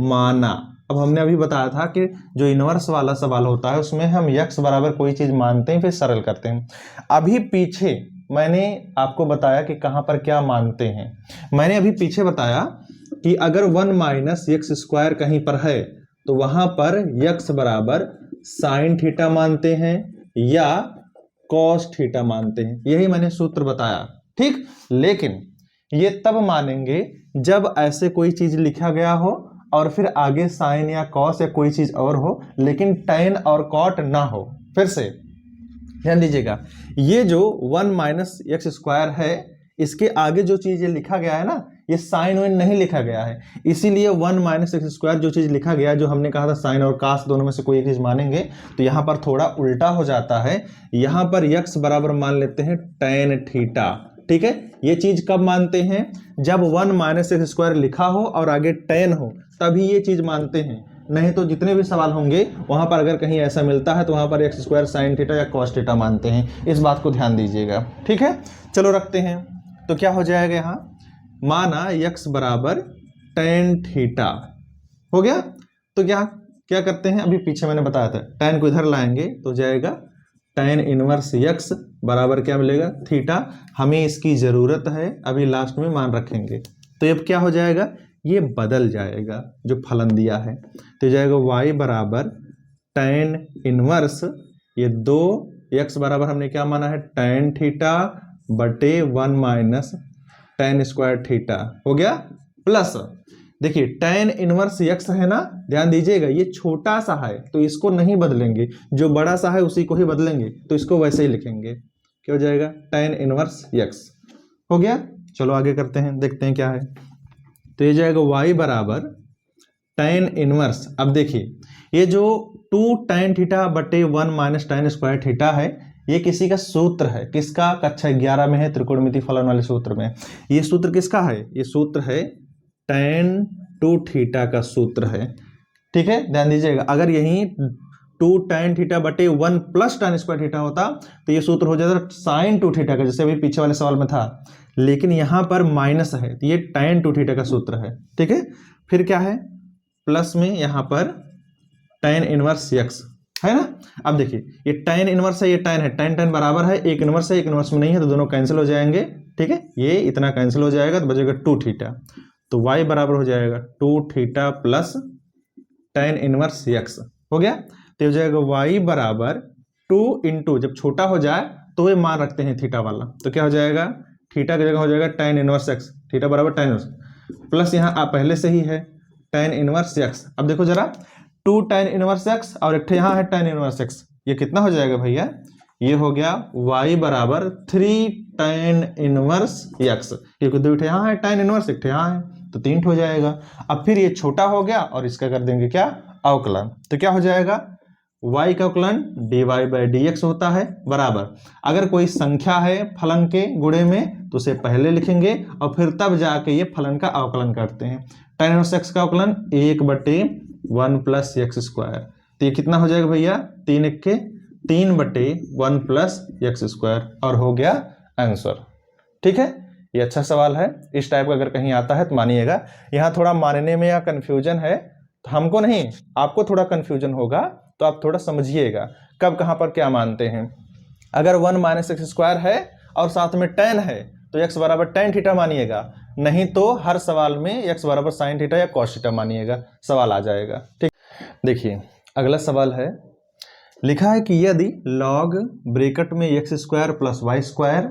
माना। अब हमने अभी बताया था कि जो इनवर्स वाला सवाल होता है उसमें हम x बराबर कोई चीज मानते हैं फिर सरल करते हैं। अभी पीछे मैंने आपको बताया कि कहाँ पर क्या मानते हैं, मैंने अभी पीछे बताया कि अगर 1 माइनस एक्स स्क्वायर कहीं पर है तो वहां पर x बराबर साइन थीटा मानते हैं या कॉस थीटा मानते हैं, यही मैंने सूत्र बताया। ठीक, लेकिन ये तब मानेंगे जब ऐसे कोई चीज लिखा गया हो और फिर आगे साइन या कॉस या कोई चीज और हो, लेकिन tan और कॉट ना हो। फिर से ध्यान दीजिएगा, ये जो 1 माइनस एक्स स्क्वायर है इसके आगे जो चीज ये लिखा गया है ना, ये साइन वाइन नहीं लिखा गया है, इसीलिए 1 माइनस एक्स स्क्वायर जो चीज लिखा गया, जो हमने कहा था साइन और कास दोनों में से कोई एक चीज मानेंगे, तो यहाँ पर थोड़ा उल्टा हो जाता है। यहाँ पर x बराबर मान लेते हैं tan थीटा। ठीक है, ये चीज कब मानते हैं, जब 1 माइनस एक्स स्क्वायर लिखा हो और आगे tan हो, तभी ये चीज मानते हैं, नहीं तो जितने भी सवाल होंगे वहां पर अगर कहीं ऐसा मिलता है तो वहां पर एक्स स्क्वायर साइन थीटा या कॉस थीटा मानते हैं, इस बात को ध्यान दीजिएगा। ठीक है, चलो रखते हैं, तो क्या हो जाएगा, यहाँ माना x बराबर tan थीटा हो गया, तो क्या क्या करते हैं, अभी पीछे मैंने बताया था, tan को इधर लाएंगे तो जाएगा tan इनवर्स x बराबर क्या मिलेगा, थीटा। हमें इसकी जरूरत है, अभी लास्ट में मान रखेंगे। तो अब क्या हो जाएगा, ये बदल जाएगा जो फलन दिया है, तो जाएगा y बराबर tan इनवर्स, ये 2x बराबर हमने क्या माना है, tan थीटा बटे 1 माइनस tan स्क्वायर थीटा हो गया, प्लस देखिए tan इनवर्स x है ना, ध्यान दीजिएगा ये छोटा सा है तो इसको नहीं बदलेंगे, जो बड़ा सा है उसी को ही बदलेंगे, तो इसको वैसे ही लिखेंगे, क्या हो जाएगा, tan इनवर्स x हो गया। चलो आगे करते हैं, देखते हैं क्या है। तो ये जाएगा y बराबर tan इनवर्स, अब देखिए ये जो 2 tan थीटा बटे 1 माइनस tan स्क्वायर थीटा है, ये किसी का सूत्र है, किसका, कक्षा 11 में है, त्रिकोणमिति फलन वाले सूत्र में। ये सूत्र किसका है, ये सूत्र है tan 2 थीटा का सूत्र है, ठीक है, ध्यान दीजिएगा। अगर यही 2 tan थीटा बटे 1 प्लस tan स्क्वायर थीटा होता तो ये सूत्र हो जाता sin 2 थीटा का, जैसे अभी पीछे वाले सवाल में था, लेकिन यहां पर माइनस है तो ये tan 2 थीटा का सूत्र है, ठीक है। फिर क्या है, प्लस में यहां पर tan इनवर्स x है ना। अब देखिए ये tan इनवर्स है, ये tan है, tan बराबर है, एक इनवर्स है, एक इनवर्स में नहीं है, तो दोनों कैंसिल हो जाएंगे, ठीक है, ये इतना कैंसिल हो जाएगा तो बचेगा 2 थीटा, तो y बराबर हो जाएगा 2 theta plus tan inverse x हो गया। तो हो जाएगा y बराबर 2 इंटू, जब छोटा हो जाए तो ये मान रखते हैं थीटा वाला, तो क्या हो जाएगा, थीटा की जगह हो जाएगा tan इनवर्स x, थीटा बराबर tan इनवर्स, प्लस यहाँ पहले से ही है tan इनवर्स x। अब देखो जरा 2 tan इनवर्स x और एक यहाँ है tan इनवर्स x, ये कितना हो जाएगा भैया, ये हो गया y बराबर 3 tan इनवर्स x, क्योंकि 2 यहाँ है tan इनवर्स, एक यहाँ है तो 3 हो जाएगा। अब फिर ये छोटा हो गया और इसका कर देंगे क्या, अवकलन, तो क्या हो जाएगा, y का अवकलन dy बाई dx होता है, बराबर अगर कोई संख्या है फलन के गुणे में तो उसे पहले लिखेंगे और फिर तब जाके ये फलन का अवकलन करते हैं। tan इनवर्स x का अवकलन 1 बटे 1 प्लस एक्स स्क्वायर, तो ये कितना हो जाएगा भैया, 3 1 3 बटे 1 प्लस एक्स स्क्वायर, और हो गया आंसर, ठीक है। ये अच्छा सवाल है, इस टाइप का अगर कहीं आता है तो मानिएगा। यहाँ थोड़ा मानने में या कंफ्यूजन है, तो हमको नहीं आपको थोड़ा कंफ्यूजन होगा, तो आप थोड़ा समझिएगा कब कहाँ पर क्या मानते हैं। अगर 1 माइनस एक्स स्क्वायर है और साथ में tan है तो x बराबर tan थीटा मानिएगा, नहीं तो हर सवाल में x बराबर sin थीटा या cos थीटा मानिएगा, सवाल आ जाएगा, ठीक। देखिए अगला सवाल है, लिखा है कि यदि log ब्रैकेट में x square plus y square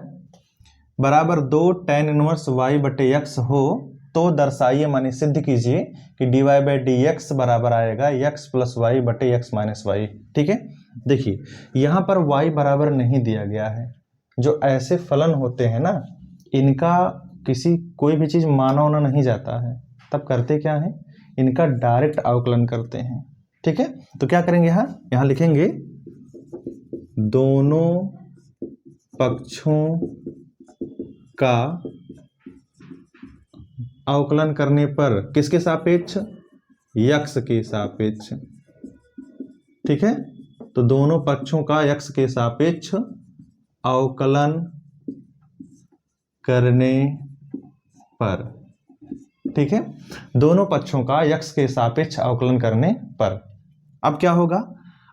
बराबर 2 tan इनवर्स y बटे x हो तो दर्शाइए, माने सिद्ध कीजिए कि dy बाई dx बराबर आएगा x प्लस वाई बटे x माइनस वाई, ठीक है। देखिए यहाँ पर y बराबर नहीं दिया गया है, जो ऐसे फलन होते हैं ना, इनका किसी कोई भी चीज माना होना नहीं जाता है, तब करते क्या है, इनका डायरेक्ट अवकलन करते हैं, ठीक है। तो क्या करेंगे, यहाँ लिखेंगे दोनों पक्षों का अवकलन करने पर किसके सापेक्ष, x के सापेक्ष, ठीक है। तो दोनों पक्षों का x के सापेक्ष अवकलन करने पर, ठीक है, दोनों पक्षों का x के सापेक्ष अवकलन करने पर। अब क्या होगा,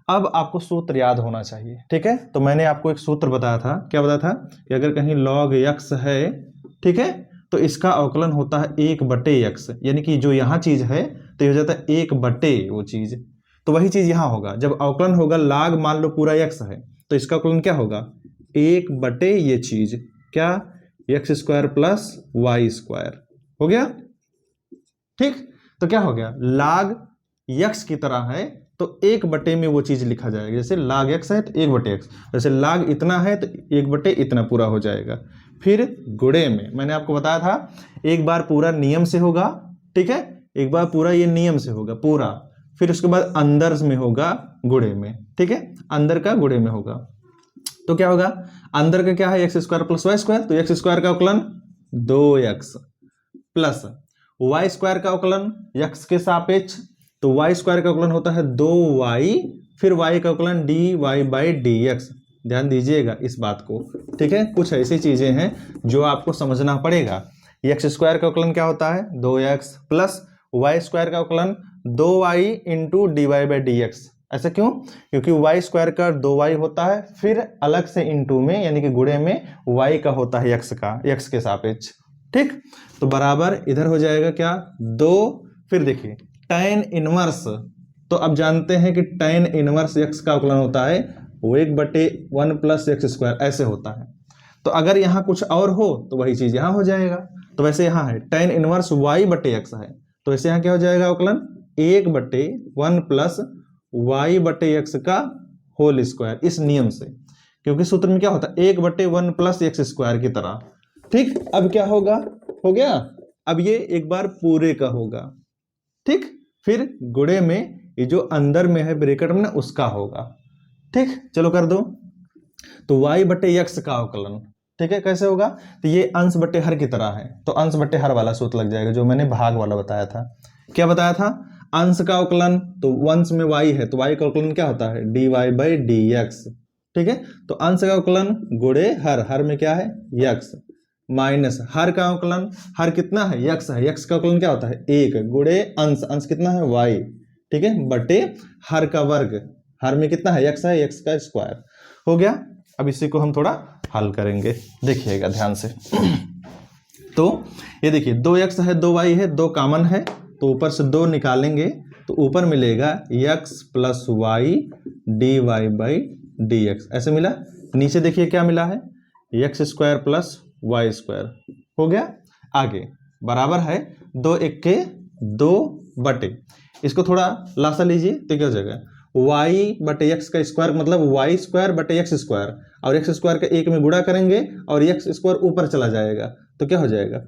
अब आपको सूत्र याद होना चाहिए, ठीक है। तो मैंने आपको एक सूत्र बताया था, क्या बताया था कि अगर कहीं log x है, ठीक है, तो इसका अवकलन होता है 1 बटे x, यानी कि जो यहाँ चीज है तो ये हो जाता है 1 बटे वो चीज, तो वही चीज यहाँ होगा। जब अवकलन होगा log मान लो पूरा x है तो इसका अवकलन क्या होगा, 1 बटे ये चीज, क्या, x square plus y square हो गया, ठीक। तो क्या हो गया, log x की तरह है तो 1 बटे में वो चीज लिखा जाएगा, जैसे log x है तो 1 बटे x, जैसे log इतना है तो 1 बटे इतना पूरा हो जाएगा। फिर गुणे में मैंने आपको बताया था, एक बार पूरा नियम से होगा, ठीक है, एक बार पूरा ये नियम से होगा पूरा, फिर उसके बाद अंदर में होगा गुणे में, ठीक है, अंदर का गुणे में होगा। तो क्या होगा, अंदर का क्या है, x square plus y square, तो एक्स स्क्वायर का अवकलन 2x प्लस वाई स्क्वायर का अवकलन x के सापेक्ष, तो वाई स्क्वायर का अवकलन होता है 2y, फिर y का अवकलन dy बाई dx। ध्यान दीजिएगा इस बात को, ठीक है। कुछ ऐसी चीजें हैं जो आपको समझना पड़ेगा। एक्स स्क्वायर का अवकलन क्या होता है, 2x प्लस वाई स्क्वायर का अवकलन 2y into d y by d x. ऐसा क्यों? क्योंकि वाई स्क्वायर का 2y होता है, फिर अलग से इंटू में यानी कि गुणे में y का होता है x के सापेक्ष। ठीक, तो बराबर इधर हो जाएगा क्या 2, फिर देखिए tan इनवर्स, तो अब जानते हैं कि tan इनवर्स x का अवकलन होता है वो 1/1 प्लस एक्स स्क्वायर, ऐसे होता है। तो अगर यहाँ कुछ और हो तो वही चीज यहाँ हो जाएगा। तो वैसे यहाँ है tan इनवर्स y/x है, तो वैसे यहाँ क्या हो जाएगा अवकलन 1/1 प्लस y/x का होल स्क्वायर, इस नियम से, क्योंकि सूत्र में क्या होता है 1/1 प्लस एक्स स्क्वायर की तरह। ठीक, अब क्या होगा, हो गया। अब ये एक बार पूरे का होगा, ठीक, फिर गुणे में ये जो अंदर में है ब्रैकेट में ना उसका होगा। ठीक, चलो कर दो। तो y/x का अवकलन, ठीक है, कैसे होगा? तो ये अंश बट्टे हर की तरह है, तो अंश बट्टे हर वाला सूत्र लग जाएगा जो मैंने भाग वाला बताया था। क्या बताया था? अंश का अवकलन, तो अंश में y है तो y का अवकलन क्या होता है dy/dx। ठीक है, तो अंश का अवकलन गुणे हर में क्या है x, माइनस हर का अवकलन, हर कितना है x है, x का अवकलन क्या होता है 1 गुणे अंश कितना है y, ठीक है, बटे हर का वर्ग, हर में कितना है x है, x का स्क्वायर हो गया। अब इसी को हम थोड़ा हल करेंगे, देखिएगा ध्यान से। तो ये देखिए 2x है 2y है, 2 कॉमन है तो ऊपर से 2 निकालेंगे तो ऊपर मिलेगा x plus y d y by d x, ऐसे मिला। नीचे देखिए क्या मिला है x square plus y square, हो गया। आगे बराबर है 2 1 के 2 बटे, इसको थोड़ा लासा लीजिए तो क्या हो जाएगा y/x का स्क्वायर, मतलब y स्क्वायर बटे एक्स स्क्वायर, और एक्स स्क्वायर का 1 में गुणा करेंगे और एक्स स्क्वायर ऊपर चला जाएगा तो क्या हो जाएगा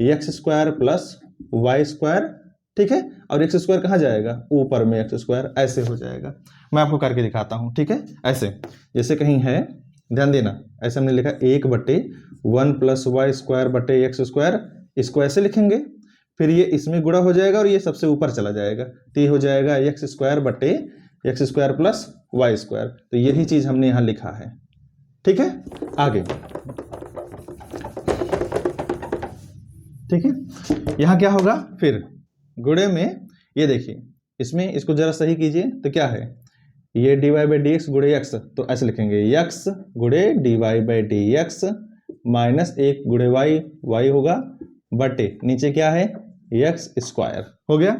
x square plus y square, ठीक है, और एक्स स्क्वायर कहाँ जाएगा ऊपर में एक्स स्क्वायर, ऐसे हो जाएगा। मैं आपको करके दिखाता हूँ, ठीक है। ऐसे जैसे कहीं है, ध्यान देना, ऐसे हमने लिखा 1/1 प्लस वाई स्क्वायर बटे एक्स स्क्वायर, इसको ऐसे लिखेंगे, फिर ये इसमें गुणा हो जाएगा और ये सबसे ऊपर चला जाएगा तो ये हो जाएगा एक्स स्क्वायर बटे x square plus y square. तो यही चीज हमने यहां लिखा है, ठीक है। आगे ठीक है, यहां क्या होगा फिर गुणे में, ये देखिए इसमें इसको जरा सही कीजिए तो क्या है ये dy बाई डी एक्स गुणे एक्स, तो ऐसे लिखेंगे x गुणे dy by d x minus 1 गुणे y होगा बटे नीचे क्या है एक्स स्क्वायर, हो गया।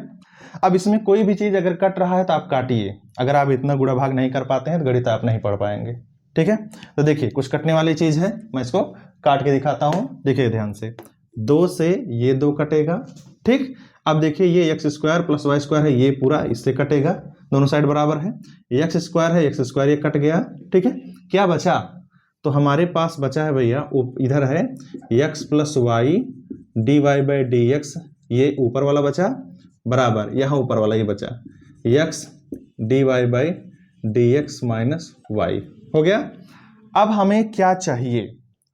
अब इसमें कोई भी चीज अगर कट रहा है तो आप काटिए, अगर आप इतना गुणा भाग नहीं कर पाते हैं तो गणित आप नहीं पढ़ पाएंगे, ठीक है। तो देखिए कुछ कटने वाली चीज है, मैं इसको काट के दिखाता हूं, देखिए ध्यान से। 2 से ये 2 कटेगा, ठीक। अब देखिए ये x square plus y square है, ये पूरा इससे कटेगा, दोनों साइड बराबर है। एक्स स्क्वायर है, एक्स स्क्वायर ये कट गया, ठीक है। क्या बचा? तो हमारे पास बचा है भैया इधर है x plus y d y by d x, ये ऊपर वाला बचा बराबर यहाँ ऊपर वाला ये बचा x d y by d x minus y, हो गया। अब हमें क्या चाहिए,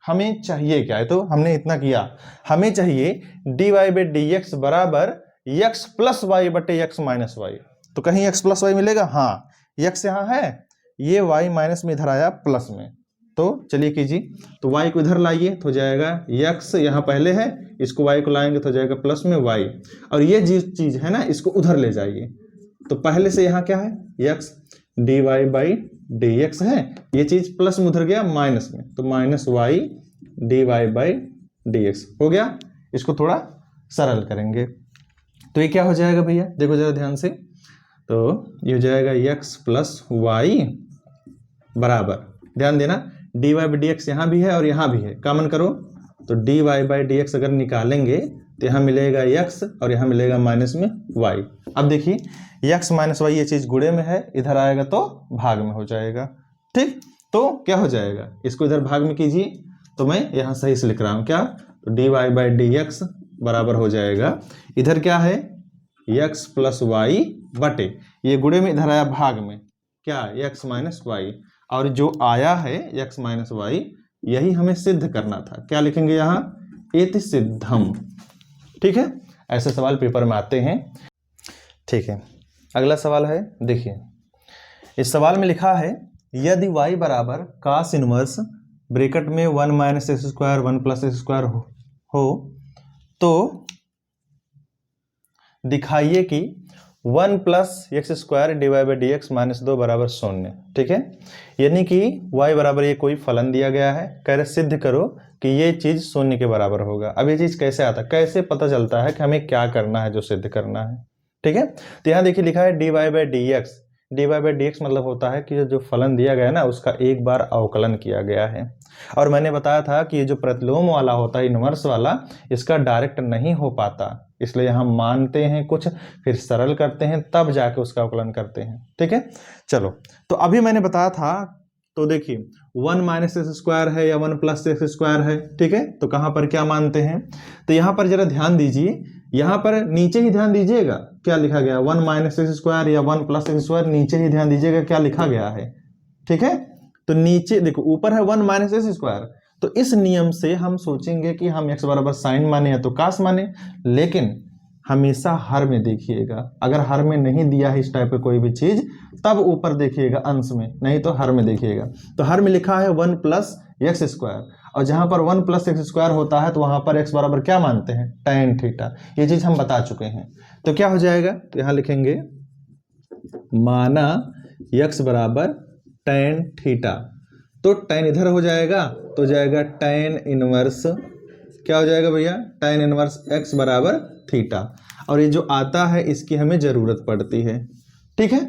हमें चाहिए क्या है, तो हमने इतना किया, हमें चाहिए d y by d x बराबर एक्स प्लस वाई बटे एक्स माइनस वाई। तो कहीं एक्स प्लस वाई मिलेगा, हाँ एक्स यहाँ है, ये वाई माइनस में इधर आया प्लस में, तो चलिए कीजिए। तो y को इधर लाइए तो हो जाएगा x यहाँ पहले है, इसको y को लाएंगे तो हो जाएगा प्लस में y, और ये जिस चीज है ना इसको उधर ले जाइए। तो पहले से यहाँ क्या है x dy by d x है, ये चीज प्लस में उधर गया माइनस में, तो minus y dy by d x हो गया। इसको थोड़ा सरल करेंगे तो ये क्या हो जाएगा भैया, देखो जरा ध्यान से, तो ये हो जाएगा x प्लस वाई बराबर, ध्यान देना d y by d x यहाँ भी है और यहाँ भी है, कॉमन करो तो d y by d x अगर निकालेंगे तो यहाँ मिलेगा x और यहाँ मिलेगा माइनस में y। अब देखिए x माइनस वाई ये चीज गुणे में है, इधर आएगा तो भाग में हो जाएगा, ठीक। तो क्या हो जाएगा, इसको इधर भाग में कीजिए, तो मैं यहाँ सही से लिख रहा हूँ क्या, तो d y by d x बराबर हो जाएगा, इधर क्या है x प्लस वाई बटे, ये गुणे में इधर आया भाग में क्या x माइनस वाई, और जो आया है x माइनस वाई यही हमें सिद्ध करना था, क्या लिखेंगे यहाँ इति सिद्धम, ठीक है। ऐसे सवाल पेपर में आते हैं, ठीक है। अगला सवाल है, देखिए इस सवाल में लिखा है यदि y बराबर cos इनवर्स ब्रैकेट में 1 minus x square 1 plus x square हो तो दिखाइए कि 1 plus x square divide by d x minus 2 बराबर 0। ठीक है, यानी कि y बराबर ये कोई फलन दिया गया है, कह रहे सिद्ध करो कि ये चीज 0 के बराबर होगा। अब ये चीज कैसे आता है, कैसे पता चलता है कि हमें क्या करना है, जो सिद्ध करना है। ठीक है, तो यहाँ देखिए लिखा है dy by d x. D y by d x मतलब होता है कि जो फलन दिया गया है ना उसका एक बार अवकलन किया गया है। और मैंने बताया था कि ये जो प्रतिलोम वाला होता है, इनवर्स वाला, इसका डायरेक्ट नहीं हो पाता, इसलिए हम मानते हैं कुछ, फिर सरल करते हैं, तब जाके उसका अवकलन करते हैं। ठीक है, चलो तो अभी मैंने बताया था, तो देखिए 1 माइनस एक्स स्क्वायर है या 1 प्लस एक्स स्क्वायर है। ठीक है, तो कहां पर क्या मानते हैं, तो यहां पर जरा ध्यान दीजिए, यहां पर नीचे ही ध्यान दीजिएगा क्या लिखा गया, 1 माइनस एक्स स्क्वायर या 1 प्लस एक्स स्क्वायर, नीचे ही ध्यान दीजिएगा क्या लिखा गया है। ठीक है, तो नीचे देखो ऊपर है 1 माइनस एक्स स्क्वायर, तो इस नियम से हम सोचेंगे कि हम x बराबर साइन माने या तो कास माने, लेकिन हमेशा हर में देखिएगा, अगर हर में नहीं दिया है इस टाइप का कोई भी चीज तब ऊपर देखिएगा अंश में, नहीं तो हर में देखिएगा। तो हर में लिखा है 1 प्लस एक्स स्क्वायर, और जहां पर 1 प्लस एक्स स्क्वायर होता है तो वहां पर x बराबर क्या मानते हैं, tan थीटा। ये चीज हम बता चुके हैं। तो क्या हो जाएगा, तो यहां लिखेंगे माना x बराबर tan थीटा, तो tan इधर हो जाएगा तो जाएगा tan इनवर्स, क्या हो जाएगा भैया, tan इनवर्स x बराबर थीटा। और ये जो आता है इसकी हमें जरूरत पड़ती है। ठीक है,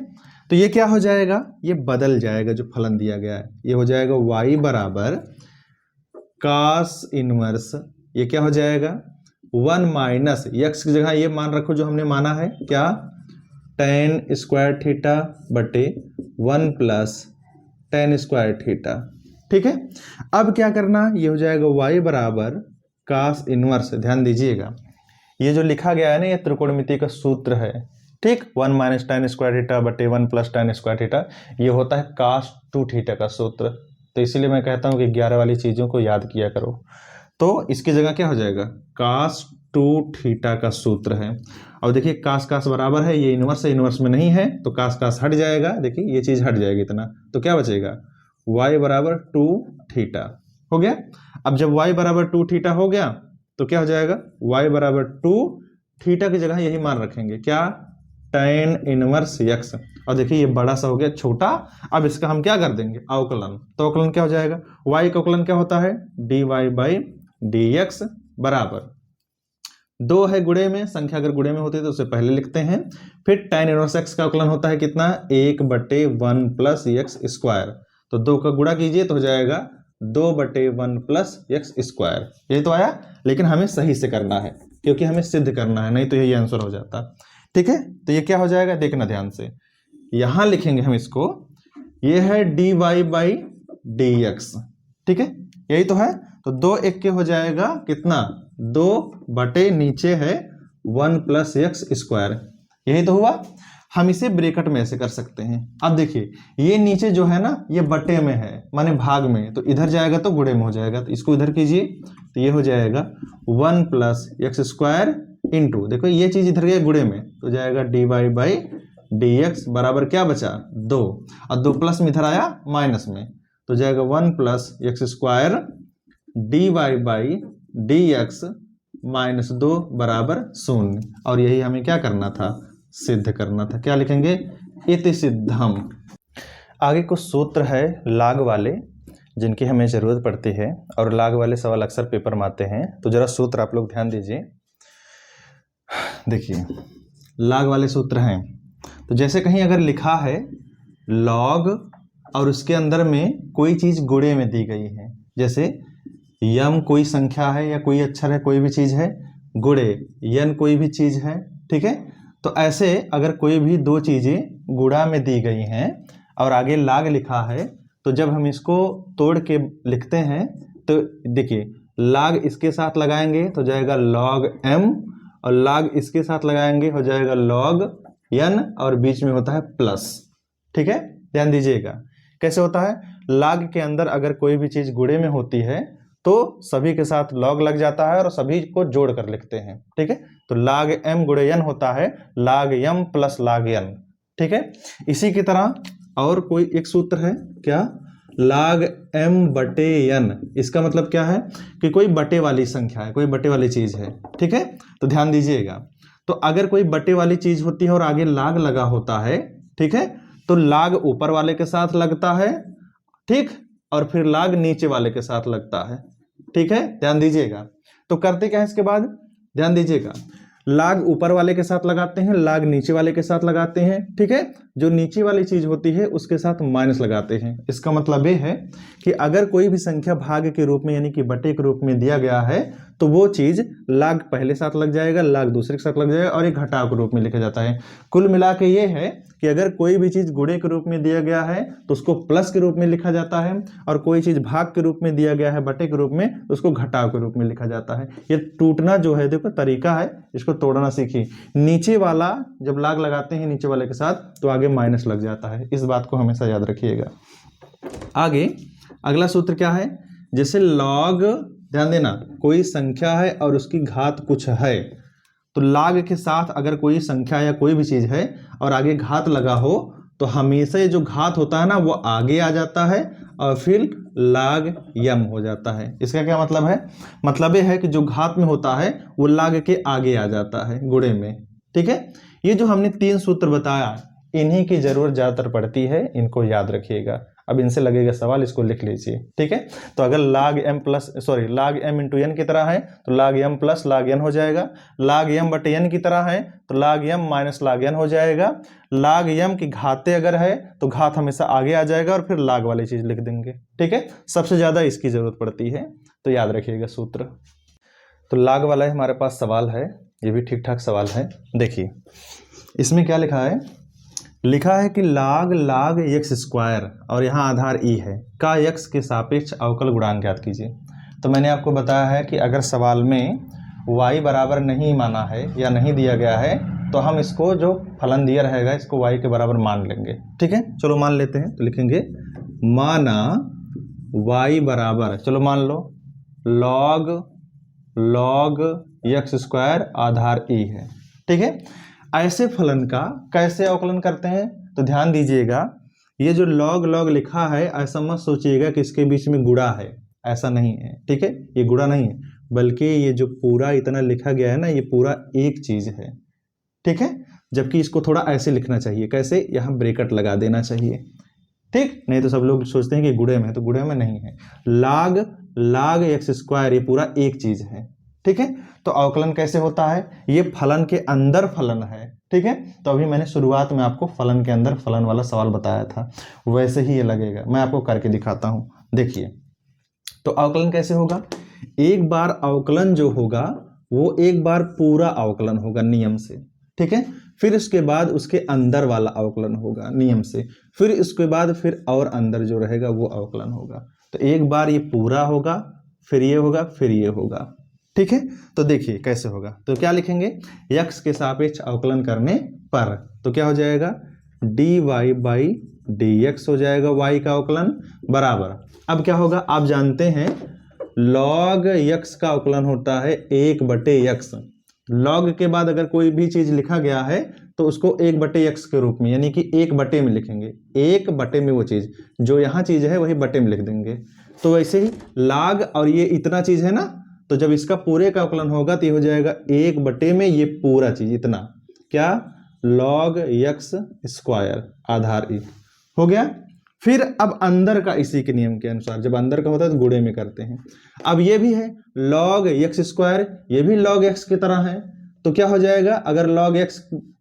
तो ये क्या हो जाएगा, ये बदल जाएगा, जो फलन दिया गया है ये हो जाएगा y बराबर कास इनवर्स, ये क्या हो जाएगा 1 माइनस x की जगह ये मान रखो जो हमने माना है क्या, tan स्क्वायर थीटा बटे 1 प्लस tan स्क्वायर थीटा। ठीक है, अब क्या करना, ये हो जाएगा y बराबर कास इनवर्स। ध्यान दीजिएगा ये जो लिखा गया है ना ये त्रिकोणमिति का सूत्र है। ठीक, 1 माइनस tan स्क्वायर थीटा बटे 1 प्लस tan स्क्वायर थीटा, ये होता है कास 2 थीटा का सूत्र। तो इसीलिए मैं कहता हूँ कि 11 वाली चीजों को याद किया करो। तो इसकी जगह क्या हो जाएगा, कास 2 थीटा का सूत्र है। और देखिए कास कास बराबर है, ये इनवर्स है, इनवर्स में नहीं है तो कास कास हट जाएगा, देखिए ये चीज हट जाएगी इतना, तो क्या बचेगा y बराबर 2 थीटा हो गया। अब जब y बराबर 2 थीटा हो गया तो क्या हो जाएगा, y बराबर 2 थीटा की जगह यही मान रखेंगे क्या, tan इनवर्स x। और देखिए ये बड़ा सा हो गया छोटा, अब इसका हम क्या कर देंगे अवकलन, तो अवकलन क्या हो जाएगा, y का अवकलन क्या होता है dy बाई dx बराबर 2 है गुणे में, संख्या अगर गुणे में होती है तो उसे पहले लिखते हैं, फिर tan इनवर्स x का अवकलन होता है कितना, 1 बटे 1 प्लस एक्स स्क्वायर, तो 2 का गुणा कीजिए तो हो जाएगा 2 बटे 1 प्लस एक्स स्क्वायर। ये तो आया, लेकिन हमें सही से करना है क्योंकि हमें सिद्ध करना है, नहीं तो यही आंसर हो जाता। ठीक है, तो ये क्या हो जाएगा, देखना ध्यान से, यहां लिखेंगे हम इसको, ये है dy बाई डी एक्स। ठीक है, यही तो है, तो 2 1 के हो जाएगा कितना, 2 बटे नीचे है 1 प्लस एक्स स्क्वायर, यही तो हुआ। हम इसे ब्रैकेट में ऐसे कर सकते हैं। अब देखिए ये नीचे जो है ना ये बटे में है माने भाग में, तो इधर जाएगा तो गुणे में हो जाएगा, तो इसको इधर कीजिए तो ये हो जाएगा 1 प्लस एक्स स्क्वायर इंटू, देखो ये चीज इधर गया गुणे में तो जाएगा dy बाई डी एक्स बराबर क्या बचा 2, और 2 प्लस में इधर आया माइनस में तो जाएगा 1 plus x square dy by d x minus 2 बराबर 0। और यही हमें क्या करना था, सिद्ध करना था। क्या लिखेंगे, इति सिद्धम। आगे कुछ सूत्र है लाग वाले जिनकी हमें जरूरत पड़ती है, और लाग वाले सवाल अक्सर पेपर में आते हैं, तो जरा सूत्र आप लोग ध्यान दीजिए। देखिए लाग वाले सूत्र हैं, तो जैसे कहीं अगर लिखा है लॉग और उसके अंदर में कोई चीज गुणे में दी गई है, जैसे यम कोई संख्या है या कोई अक्षर है, कोई भी चीज है, गुणे यन कोई भी चीज है। ठीक है, तो ऐसे अगर कोई भी दो चीजें गुणा में दी गई हैं और आगे लाग लिखा है, तो जब हम इसको तोड़ के लिखते हैं तो देखिए लाग इसके साथ लगाएंगे तो जाएगा log m, और लाग इसके साथ लगाएंगे हो जाएगा log n, और बीच में होता है प्लस। ठीक है, ध्यान दीजिएगा कैसे होता है, लाग के अंदर अगर कोई भी चीज गुणे में होती है तो सभी के साथ log लग जाता है और सभी को जोड़ कर लिखते हैं। ठीक है, तो log m गुणे n होता है log m plus log n। ठीक है, इसी की तरह और कोई एक सूत्र है क्या, log m बटे n, इसका मतलब क्या है कि कोई बटे वाली संख्या है, कोई बटे वाली चीज है। ठीक है, तो ध्यान दीजिएगा, तो अगर कोई बटे वाली चीज होती है और आगे लाग लगा होता है, ठीक है, तो लाग ऊपर वाले के साथ लगता है, ठीक, और फिर लाग नीचे वाले के साथ लगता है, ठीक है, ध्यान दीजिएगा। तो करते क्या है इसके बाद, ध्यान दीजिएगा, लाग ऊपर वाले के साथ लगाते हैं, लाग नीचे वाले के साथ लगाते हैं, ठीक है, जो नीचे वाली चीज होती है उसके साथ माइनस लगाते हैं। इसका मतलब ये है कि अगर कोई भी संख्या भाग के रूप में यानी कि बटे के रूप में दिया गया है तो वो चीज लाग पहले साथ लग जाएगा, लाग दूसरे के साथ लग जाएगा और एक घटाव के रूप में लिखा जाता है। कुल मिला के ये है कि अगर कोई भी चीज गुणे के रूप में दिया गया है तो उसको प्लस के रूप में लिखा जाता है, और कोई चीज भाग के रूप में दिया गया है बटे के रूप में तो उसको घटाव के रूप में लिखा जाता है। ये टूटना जो है देखो तरीका है, इसको तोड़ना सीखिए। नीचे वाला जब लाग लगाते हैं नीचे वाले के साथ तो आगे माइनस लग जाता है, इस बात को हमेशा याद रखिएगा। आगे अगला सूत्र क्या है, जैसे लॉग, ध्यान देना, कोई संख्या है और उसकी घात कुछ है, तो लाग के साथ अगर कोई संख्या या कोई भी चीज है और आगे घात लगा हो तो हमेशा ये जो घात होता है ना वो आगे आ जाता है और फिर लाग यम हो जाता है। इसका क्या मतलब है, मतलब ये है कि जो घात में होता है वो लाग के आगे आ जाता है गुणे में, ठीक है। ये जो हमने 3 सूत्र बताया इन्हीं की जरूरत ज्यादातर पड़ती है, इनको याद रखिएगा। अब इनसे लगेगा सवाल, इसको लिख लीजिए, ठीक है। तो अगर लाग m इंटू एन की तरह है तो लाग m प्लस लाग एन हो जाएगा, लाग m बटे एन की तरह है तो लाग m माइनस लाग एन हो जाएगा, लाग m की घाते अगर है तो घात हमेशा आगे आ जाएगा और फिर लाग वाली चीज लिख देंगे, ठीक है। सबसे ज्यादा इसकी जरूरत पड़ती है, तो याद रखिएगा सूत्र। तो लाग वाला हमारे पास सवाल है, ये भी ठीक ठाक सवाल है। देखिए इसमें क्या लिखा है, लिखा है कि लाग एक्स स्क्वायर और यहाँ आधार ई है का एक्स के सापेक्ष अवकल गुणांक ज्ञात कीजिए। तो मैंने आपको बताया है कि अगर सवाल में y बराबर नहीं माना है या नहीं दिया गया है तो हम इसको जो फलन दिया रहेगा इसको y के बराबर मान लेंगे, ठीक है। चलो मान लेते हैं, तो लिखेंगे माना y बराबर, चलो मान लो लॉग एक्स स्क्वायर आधार ई है, ठीक है। ऐसे फलन का कैसे अवकलन करते हैं, तो ध्यान दीजिएगा, ये जो लॉग लिखा है ऐसा मत सोचिएगा कि इसके बीच में गुणा है, ऐसा नहीं है, ठीक है, ये गुणा नहीं है, बल्कि ये जो पूरा इतना लिखा गया है ना ये पूरा एक चीज है, ठीक है। जबकि इसको थोड़ा ऐसे लिखना चाहिए, कैसे, यहाँ ब्रैकेट लगा देना चाहिए, ठीक, नहीं तो सब लोग सोचते हैं कि गुणे में है, तो गुणे में नहीं है। लाग एक्स स्क्वायर ये पूरा एक चीज है, ठीक है। तो अवकलन कैसे होता है, ये फलन के अंदर फलन है, ठीक है। तो अभी मैंने शुरुआत में आपको फलन के अंदर फलन वाला सवाल बताया था, वैसे ही ये लगेगा, मैं आपको करके दिखाता हूं। देखिए तो अवकलन कैसे होगा, एक बार अवकलन जो होगा वो एक बार पूरा अवकलन होगा नियम से, ठीक है, फिर उसके बाद उसके अंदर वाला अवकलन होगा नियम से, फिर इसके बाद फिर और अंदर जो रहेगा वो अवकलन होगा। तो एक बार ये पूरा होगा, फिर ये होगा, फिर ये होगा, ठीक है। तो देखिए कैसे होगा, तो क्या लिखेंगे, x के सापेक्ष अवकलन करने पर तो क्या हो जाएगा, dy बाई dx हो जाएगा y का अवकलन बराबर, अब क्या होगा, आप जानते हैं log x का अवकलन होता है 1/x। log के बाद अगर कोई भी चीज लिखा गया है तो उसको 1/x के रूप में यानी कि 1/, में लिखेंगे, 1/, में वो चीज जो यहाँ चीज है वही बटे में लिख देंगे। तो वैसे ही लाग और ये इतना चीज है ना, तो जब इसका पूरे का अवकलन होगा तो ये हो जाएगा 1/, में ये पूरा चीज इतना, क्या, log x स्क्वायर आधार ई हो गया। फिर अब अंदर का इसी के नियम के अनुसार, जब अंदर का होता है तो गुणे में करते हैं। अब ये भी है log x स्क्वायर, ये भी log x की तरह है, तो क्या हो जाएगा, अगर log x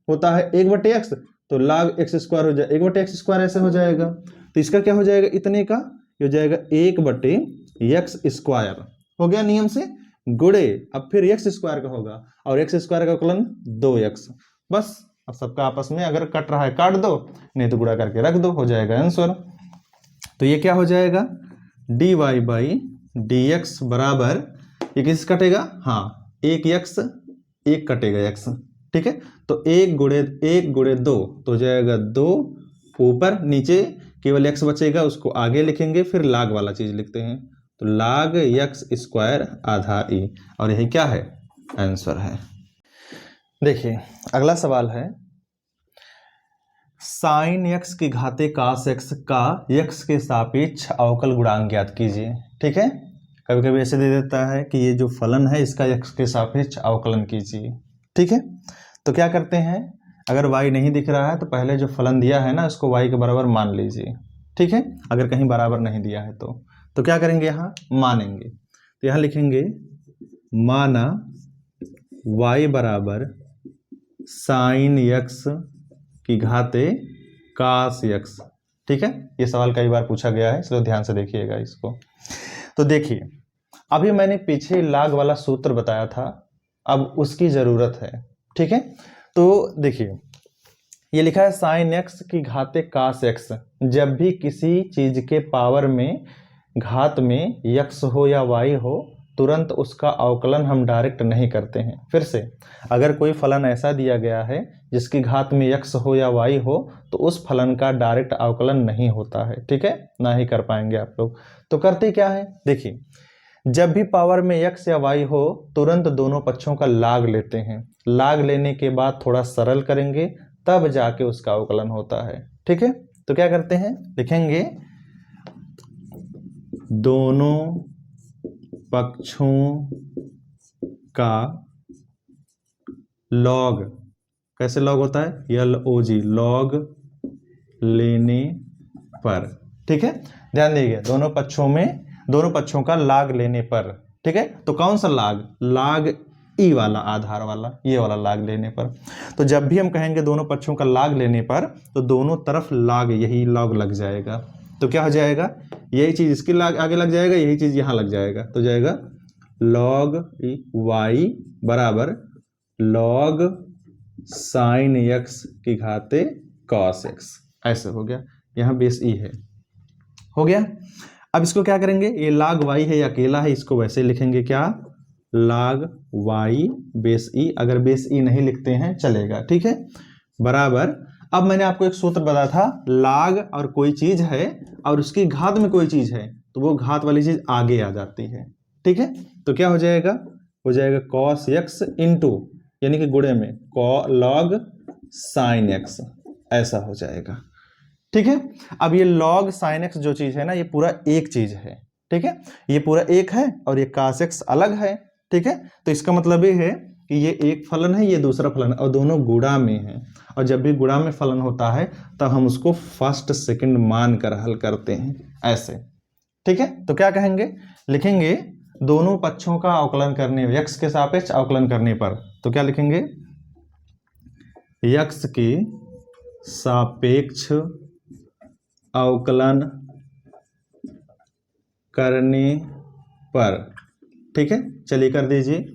होता है 1/x तो log x स्क्वायर हो जाएगा 1/x स्क्वायर, ऐसे हो जाएगा। तो इसका क्या हो जाएगा, इतने का हो जाएगा 1/x स्क्वायर, हो गया नियम से गुणे, अब फिर x स्क्वायर का होगा और x स्क्वायर का अवकलन 2x, बस। अब सबका आपस में अगर कट रहा है काट दो, नहीं तो गुणा करके रख दो, हो जाएगा आंसर। तो ये क्या हो जाएगा, dy बाई dx बराबर, ये किस कटेगा, हाँ, एक x एक कटेगा x, ठीक है। तो 1 गुणे 2 तो हो जाएगा 2, ऊपर नीचे केवल x बचेगा, उसको आगे लिखेंगे, फिर लाग वाला चीज लिखते हैं, तो लाग x स्क्वायर आधा ई, और यही क्या है, आंसर है। देखिए अगला सवाल है, साइन x की घाते कास x का x के सापेक्ष अवकल गुणांक ज्ञात कीजिए, ठीक है। कभी कभी ऐसे दे देता है कि ये जो फलन है इसका x के सापेक्ष अवकलन कीजिए, ठीक है। तो क्या करते हैं, अगर y नहीं दिख रहा है तो पहले जो फलन दिया है ना उसको y के बराबर मान लीजिए, ठीक है। अगर कहीं बराबर नहीं दिया है तो क्या करेंगे, यहाँ मानेंगे। तो यहाँ लिखेंगे माना y बराबर साइन x की घाते कास x, ठीक है। ये सवाल कई बार पूछा गया है, इसलिए ध्यान से देखिएगा इसको। तो देखिए, अभी मैंने पीछे लाग वाला सूत्र बताया था, अब उसकी जरूरत है, ठीक है। तो देखिए, ये लिखा है साइन x की घाते कास x। जब भी किसी चीज के पावर में घात में x हो या y हो, तुरंत उसका अवकलन हम डायरेक्ट नहीं करते हैं। फिर से, अगर कोई फलन ऐसा दिया गया है जिसकी घात में x हो या y हो, तो उस फलन का डायरेक्ट अवकलन नहीं होता है, ठीक है, ना ही कर पाएंगे आप लोग। तो करते क्या है, देखिए, जब भी पावर में x या y हो, तुरंत दोनों पक्षों का लाग लेते हैं। लाग लेने के बाद थोड़ा सरल करेंगे, तब जाके उसका अवकलन होता है, ठीक है। तो क्या करते हैं, लिखेंगे दोनों पक्षों का लॉग, कैसे लॉग होता है, LOG, लॉग लेने पर, ठीक है। ध्यान दीजिए, दोनों पक्षों का लाग लेने पर, ठीक है। तो कौन सा लाग, लाग ई वाला, आधार वाला, ये वाला लाग लेने पर। तो जब भी हम कहेंगे दोनों पक्षों का लाग लेने पर, तो दोनों तरफ लाग, यही लॉग लग जाएगा। तो क्या हो जाएगा, यही चीज इसके लाग आगे लग जाएगा, यही चीज यहां लग जाएगा। तो जाएगा लॉग y बराबर लॉग साइन x की घाते कॉस x, ऐसे हो गया। यहाँ बेस ई है, हो गया। अब इसको क्या करेंगे, ये लाग y है, अकेला है, इसको वैसे लिखेंगे क्या, लाग y बेस ई। अगर बेस ई नहीं लिखते हैं चलेगा, ठीक है, बराबर। अब मैंने आपको एक सूत्र बताया था, लाग और कोई चीज है और उसकी घात में कोई चीज है, तो वो घात वाली चीज आगे आ जाती है, ठीक है। तो क्या हो जाएगा, कॉस x इंटू, यानी कि गुणे में लॉग साइन x, ऐसा हो जाएगा, ठीक है। अब ये लॉग साइन x जो चीज है ना, ये पूरा एक चीज है, ठीक है। ये पूरा एक है और ये कास x अलग है, ठीक है। तो इसका मतलब ये है कि ये एक फलन है, ये दूसरा फलन है, और दोनों गुणा में है। और जब भी गुणा में फलन होता है तब हम उसको फर्स्ट सेकंड मान कर हल करते हैं, ऐसे, ठीक है। तो क्या कहेंगे, लिखेंगे दोनों पक्षों का अवकलन करने, x के सापेक्ष अवकलन करने पर। तो क्या लिखेंगे, x के सापेक्ष अवकलन करने पर, ठीक है। चलिए कर दीजिए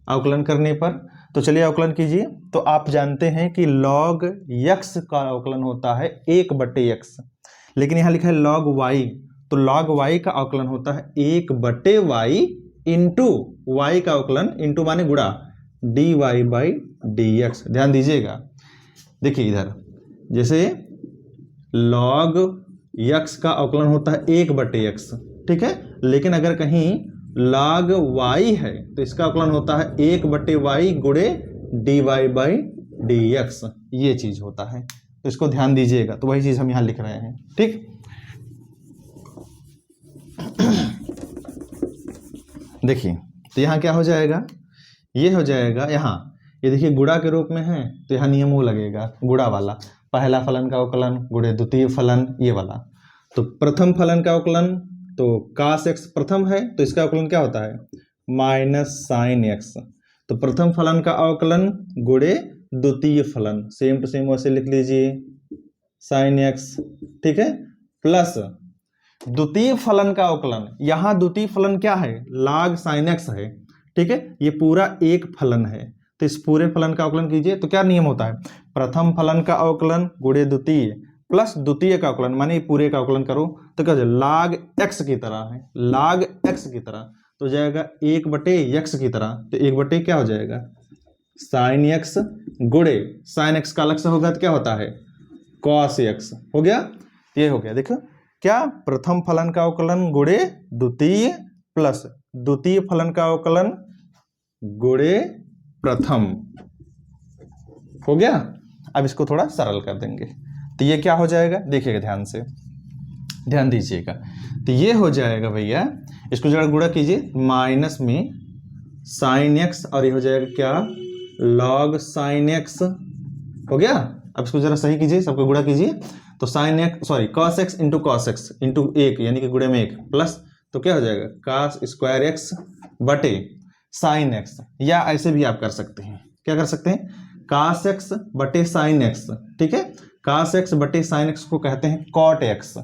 अवकलन करने पर। तो चलिए अवकलन कीजिए। तो आप जानते हैं कि log x का अवकलन होता है 1/x, लेकिन यहाँ लिखा है log y, तो log y का अवकलन होता है 1/y इंटू y का अवकलन, इंटू माने गुणा, dy/dx। ध्यान दीजिएगा, देखिए इधर जैसे log x का अवकलन होता है 1/x, ठीक है, लेकिन अगर कहीं log y है तो इसका अवकलन होता है 1/y गुणे dy/dx, ये चीज होता है। तो इसको ध्यान दीजिएगा, तो वही चीज हम यहां लिख रहे हैं, ठीक। देखिए, तो यहां क्या हो जाएगा, ये हो जाएगा, यहाँ ये देखिए गुणा के रूप में है, तो यहाँ नियम वो लगेगा गुणा वाला, पहला फलन का अवकलन गुणे द्वितीय फलन, ये वाला। तो प्रथम फलन का अवकलन, तो कास x प्रथम है, तो इसका अवकलन क्या होता है, माइनस साइन x। तो प्रथम फलन का अवकलन गुणे द्वितीय फलन, सेम टू सेम वैसे लिख लीजिए, साइन x, ठीक है, प्लस द्वितीय फलन का अवकलन। यहां द्वितीय फलन क्या है, log sin x है, ठीक है, ये पूरा एक फलन है, तो इस पूरे फलन का अवकलन कीजिए। तो क्या नियम होता है, प्रथम फलन का अवकलन गुणे द्वितीय प्लस द्वितीय का अवकलन, माने पूरे का अवकलन करो तो क्या हो जाएगा, log x की तरह है, log x की तरह, तो जाएगा 1/x की तरह। तो 1 क्या हो जाएगा, साइन x गुणे साइन x का अलग से होगा तो क्या होता है, cos x, हो गया। ये हो गया, देखो क्या, प्रथम फलन का अवकलन गुणे द्वितीय प्लस द्वितीय फलन का अवकलन गुणे प्रथम, हो गया। अब इसको थोड़ा सरल कर देंगे, तो ये क्या हो जाएगा, देखिएगा ध्यान से, ध्यान दीजिएगा। तो ये हो जाएगा भैया, इसको जरा गुणा कीजिए, माइनस में साइन x और ये हो जाएगा क्या, log sin x हो गया। अब इसको जरा सही कीजिए, सबको गुणा कीजिए। तो sin x sorry cos x into cos x into 1 यानी कि गुणे में 1 प्लस, तो क्या हो जाएगा cos स्क्वायर एक्स बटे sin x, या ऐसे भी आप कर सकते हैं, क्या कर सकते हैं cos x बटे sin x, ठीक है। cos x बटे sin x को कहते हैं cot x,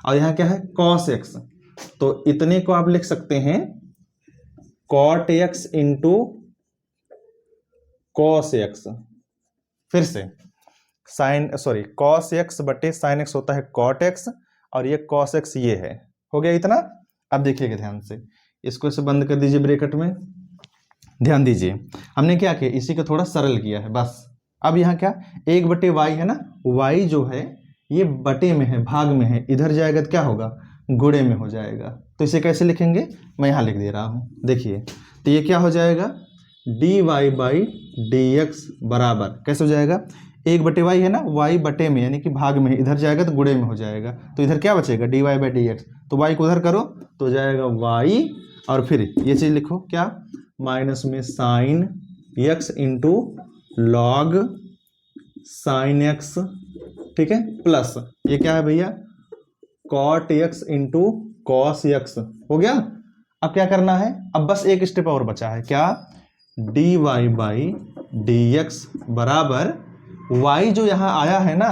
और यहाँ क्या है cos x, तो इतने को आप लिख सकते हैं cot x into cos x। फिर से cos x बटे sin x होता है cot x, और ये cos x ये है, हो गया इतना। अब देखिएगा ध्यान से, इसको इसे बंद कर दीजिए ब्रैकेट में। ध्यान दीजिए हमने क्या किया, इसी को थोड़ा सरल किया है बस। अब यहाँ क्या 1 बटे y है ना, y जो है ये बटे में है, भाग में है, इधर जाएगा तो क्या होगा गुणे में हो जाएगा। तो इसे कैसे लिखेंगे, मैं यहाँ लिख दे रहा हूँ, देखिए। तो ये क्या हो जाएगा dy बाई डी एक्स बराबर कैसे हो जाएगा, 1 बटे y है ना, y बटे में यानी कि भाग में, इधर जाएगा तो गुणे में हो जाएगा। तो इधर क्या बचेगा dy बाई डी एक्स, तो y को उधर करो तो जाएगा y, और फिर ये चीज़ लिखो क्या माइनस में sine x into log sine x, ठीक है, प्लस ये क्या है भैया cot x into cos x, हो गया। अब क्या करना है, अब बस एक स्टेप और बचा है, क्या dy बाई डी एक्स बराबर y जो यहाँ आया है ना,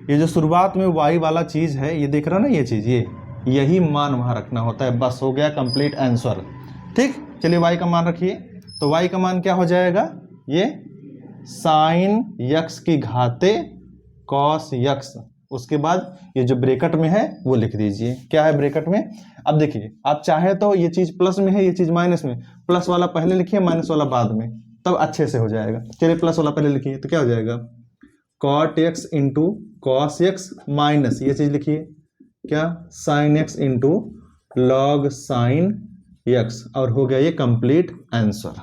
ये जो शुरुआत में y वाला चीज़ है, ये देख रहा ना ये चीज़, यही मान वहाँ रखना होता है, बस हो गया कंप्लीट आंसर। ठीक, चलिए y का मान रखिए, तो y का मान क्या हो जाएगा, ये साइन x की घाते कॉस x, उसके बाद ये जो ब्रैकेट में है वो लिख दीजिए, क्या है ब्रैकेट में। अब देखिए आप चाहे तो ये चीज़ प्लस में है, ये चीज़ माइनस में, प्लस वाला पहले लिखिए माइनस वाला बाद में, तब अच्छे से हो जाएगा। चलिए प्लस वाला पहले लिखिए, तो क्या हो जाएगा cot x into cos x minus ये चीज़ लिखिए क्या sine x into log sine x, और हो गया ये कंप्लीट आंसर।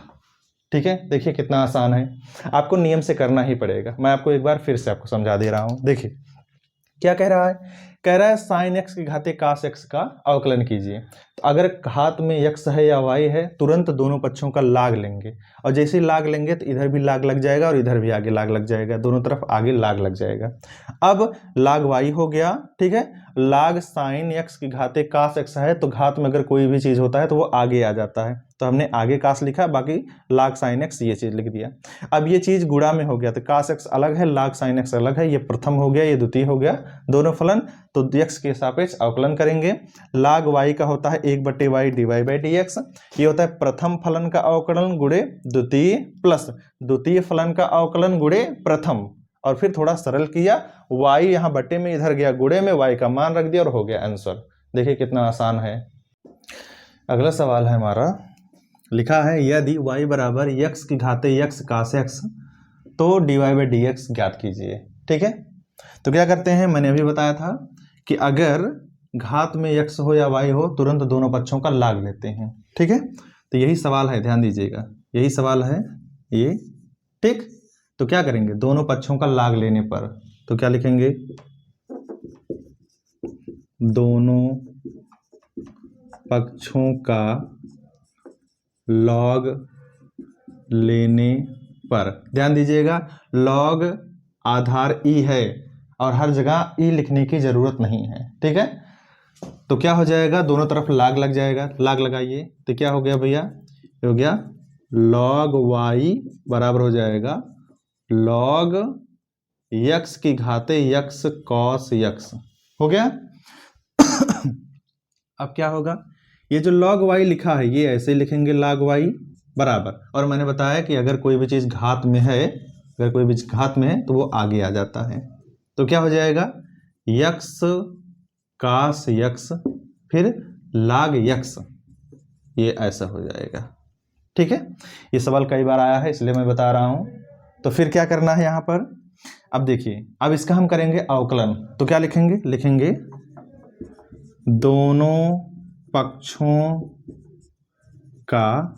ठीक है, देखिए कितना आसान है, आपको नियम से करना ही पड़ेगा। मैं आपको एक बार फिर से आपको समझा दे रहा हूँ। देखिए क्या कह रहा है, कह रहा है साइन x की घाते cos x का अवकलन कीजिए। तो अगर घात में x है या y है, तुरंत दोनों पक्षों का लाग लेंगे, और जैसे ही लाग लेंगे तो इधर भी लाग लग जाएगा और इधर भी आगे लाग लग जाएगा, दोनों तरफ आगे लाग लग जाएगा। अब लाग y हो गया, ठीक है, लाग साइन x की घाते cos x है, तो घात में अगर कोई भी चीज़ होता है तो वो आगे आ जाता है, तो हमने आगे cos लिखा, बाकी लाग साइन x ये चीज़ लिख दिया। अब ये चीज़ गुणा में हो गया, तो cos x अलग है, लाग साइन x अलग है, ये प्रथम हो गया, ये द्वितीय हो गया, दोनों फलन। तो x के सापेक्ष अवकलन करेंगे। लाग y का होता है 1 बटे y dy by d x, ये होता है प्रथम फलन का अवकलन गुणे द्वितीय, प्लस द्वितीय फलन का अवकलन गुणे प्रथम, और फिर थोड़ा सरल किया, y यहाँ बटे में इधर गया गुणे में, y का मान रख दिया और हो गया आंसर। देखिए कितना आसान है। अगला सवाल है हमारा, लिखा है यदि y बराबर x की घाते x cos x, तो dy बाई डी एक्स ज्ञात कीजिए। ठीक है, तो क्या करते हैं, मैंने अभी बताया था कि अगर घात में x हो या y हो, तुरंत दोनों पक्षों का लाग लेते हैं। ठीक है, तो यही सवाल है, ध्यान दीजिएगा, यही सवाल है ये। ठीक, तो क्या करेंगे, दोनों पक्षों का लाग लेने पर तो क्या लिखेंगे, दोनों पक्षों का लॉग लेने पर, ध्यान दीजिएगा लॉग आधार ई है, और हर जगह ई लिखने की जरूरत नहीं है। ठीक है, तो क्या हो जाएगा, दोनों तरफ लाग लग जाएगा, लाग लगाइए, तो क्या हो गया भैया, हो गया लॉग y बराबर हो जाएगा लॉग x की घाते x cos x, हो गया। अब क्या होगा, ये जो log y लिखा है ये ऐसे लिखेंगे log y बराबर, और मैंने बताया कि अगर कोई भी चीज़ घात में है, अगर कोई भी घात में है तो वो आगे आ जाता है। तो क्या हो जाएगा x cos x फिर log x, ये ऐसा हो जाएगा। ठीक है, ये सवाल कई बार आया है इसलिए मैं बता रहा हूँ। तो फिर क्या करना है यहाँ पर, अब देखिए, अब इसका हम करेंगे अवकलन, तो क्या लिखेंगे, लिखेंगे दोनों पक्षों का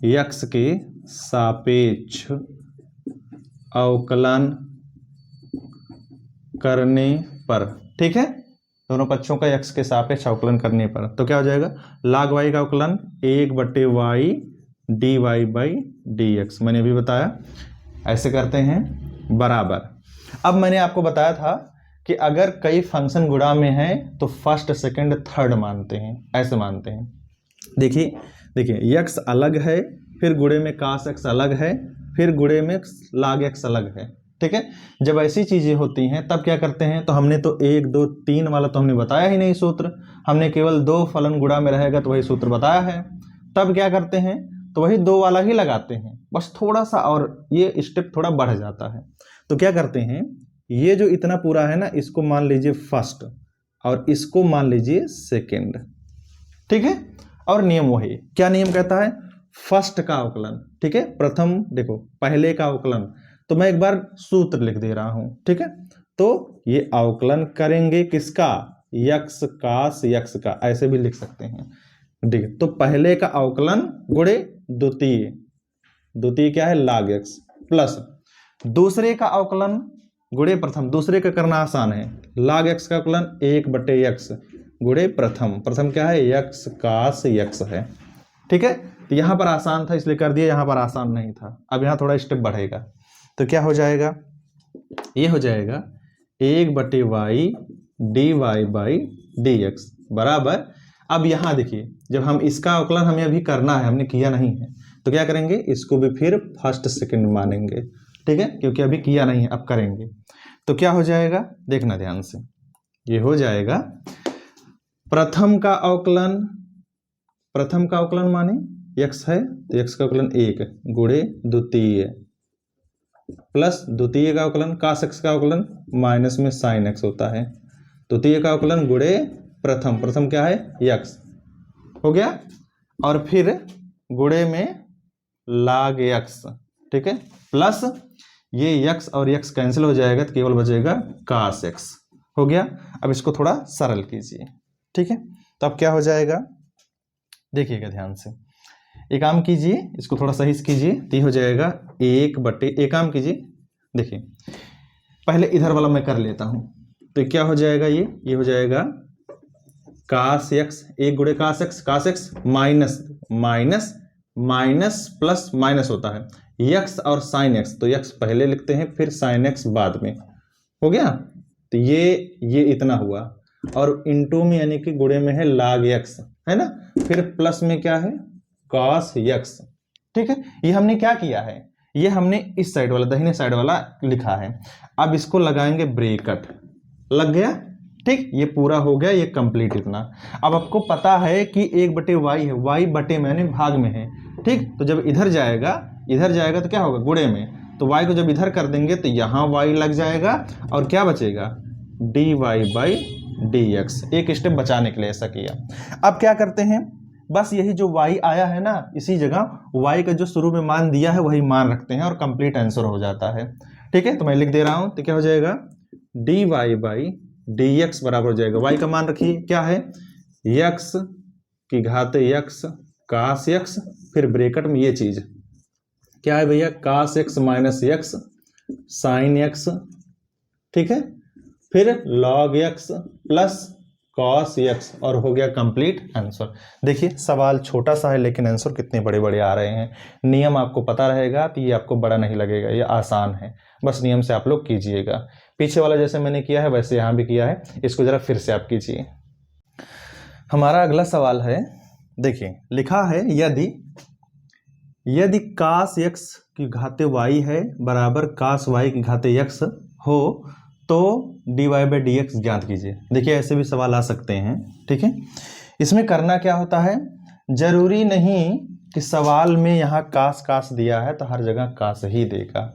x के सापेक्ष अवकलन करने पर। ठीक है, दोनों पक्षों का x के सापेक्ष अवकलन करने पर, तो क्या हो जाएगा, log y का अवकलन 1 बटे y d y by d x, मैंने भी बताया ऐसे करते हैं बराबर। अब मैंने आपको बताया था कि अगर कई फंक्शन गुणा में हैं तो फर्स्ट सेकंड थर्ड मानते हैं, ऐसे मानते हैं। देखिए देखिए x अलग है, फिर गुणे में कास x अलग है, फिर गुणे में लाग x अलग है, ठीक है। जब ऐसी चीजें होती हैं तब क्या करते हैं, तो हमने तो 1 2 3 वाला तो हमने बताया ही नहीं सूत्र, हमने केवल 2 फलन गुणा में रहेगा तो वही सूत्र बताया है। तब क्या करते हैं, तो वही 2 वाला ही लगाते हैं, बस थोड़ा सा और ये स्टेप थोड़ा बढ़ जाता है। तो क्या करते हैं, ये जो इतना पूरा है ना, इसको मान लीजिए फर्स्ट और इसको मान लीजिए सेकेंड, ठीक है। और नियम वही, क्या नियम कहता है, फर्स्ट का अवकलन, ठीक है, प्रथम देखो पहले का अवकलन। तो मैं एक बार सूत्र लिख दे रहा हूं, ठीक है। तो ये अवकलन करेंगे किसका, यक्स कास यक्स का, ऐसे भी लिख सकते हैं, ठीक है। तो पहले का अवकलन गुणे द्वितीय, द्वितीय क्या है लाग एक्स, प्लस दूसरे का अवकलन गुणे प्रथम, दूसरे का करना आसान है, लाग एक्स का अवकलन 1/x गुणे प्रथम, प्रथम क्या है यक्स कास यक्स है, ठीक है। तो यहां पर आसान था इसलिए कर दिया, यहां पर आसान नहीं था। अब यहां थोड़ा स्टेप बढ़ेगा, तो क्या हो जाएगा, ये हो जाएगा 1/y dy by d x बराबर। अब यहां देखिए, जब हम इसका अवकलन हमें अभी करना है, हमने किया नहीं है, तो क्या करेंगे, इसको भी फिर फर्स्ट सेकंड मानेंगे, ठीक है, क्योंकि अभी किया नहीं है, अब करेंगे। तो क्या हो जाएगा, देखना ध्यान से, ये हो जाएगा प्रथम का अवकलन, प्रथम का अवकलन माने x है तो x का अवकलन 1 गुणे द्वितीय, प्लस द्वितीय का अवकलन कास x का अवकलन माइनस में साइन x होता है, द्वितीय का अवकलन गुणे प्रथम, प्रथम क्या है x हो गया, और फिर गुणे में लाग x, ठीक है, प्लस ये x और x कैंसिल हो जाएगा तो केवल बचेगा कास x, हो गया। अब इसको थोड़ा सरल कीजिए, ठीक है। तो अब क्या हो जाएगा, देखिएगा ध्यान से, एक काम कीजिए, इसको थोड़ा सही से कीजिए, तो ये हो जाएगा 1/, एक काम कीजिए, देखिए पहले इधर वाला मैं कर लेता हूं, तो क्या हो जाएगा, ये हो जाएगा कास एक्स 1 गुणे cos x minus minus minus plus minus होता है यक्स और साइन एक्स, तो यक्स पहले लिखते हैं फिर साइन एक्स बाद में, हो गया। तो ये इतना हुआ, और इनटू में यानी कि गुणे में है लाग एक्स, है ना, फिर प्लस में क्या है कॉस एक्स, ठीक है। ये हमने क्या किया है, ये हमने इस साइड वाला दाहिने साइड वाला लिखा है। अब इसको लगाएंगे ब्रैकेट, लग गया, ठीक, ये पूरा हो गया, ये कंप्लीट इतना। अब आपको पता है कि 1/y है, y बटे मैंने भाग में है, ठीक। तो जब इधर जाएगा तो क्या होगा गुणे में, तो y को जब इधर कर देंगे तो यहाँ y लग जाएगा, और क्या बचेगा dy बाई dx, एक स्टेप बचाने के लिए ऐसा किया। अब क्या करते हैं, बस यही जो y आया है ना, इसी जगह y का जो शुरू में मान दिया है वही मान रखते हैं और कंप्लीट आंसर हो जाता है, ठीक है। तो मैं लिख दे रहा हूं, तो क्या हो जाएगा dy बाई dx बराबर हो जाएगा, y का मान रखिए क्या है x की घात x कास x, फिर ब्रैकेट में ये चीज क्या है भैया cos x minus x sine x, ठीक है, फिर log x plus cos x, और हो गया कंप्लीट आंसर। देखिए सवाल छोटा सा है लेकिन आंसर कितने बड़े बड़े आ रहे हैं। नियम आपको पता रहेगा तो ये आपको बड़ा नहीं लगेगा, ये आसान है, बस नियम से आप लोग कीजिएगा। पीछे वाला जैसे मैंने किया है वैसे यहाँ भी किया है, इसको जरा फिर से आप कीजिए। हमारा अगला सवाल है, देखिए लिखा है यदि कास x की घाते y है बराबर कास y की घाते x हो तो dy बाई dx ज्ञात कीजिए। देखिए ऐसे भी सवाल आ सकते हैं, ठीक है। इसमें करना क्या होता है, जरूरी नहीं कि सवाल में यहाँ कास दिया है तो हर जगह कास ही देगा,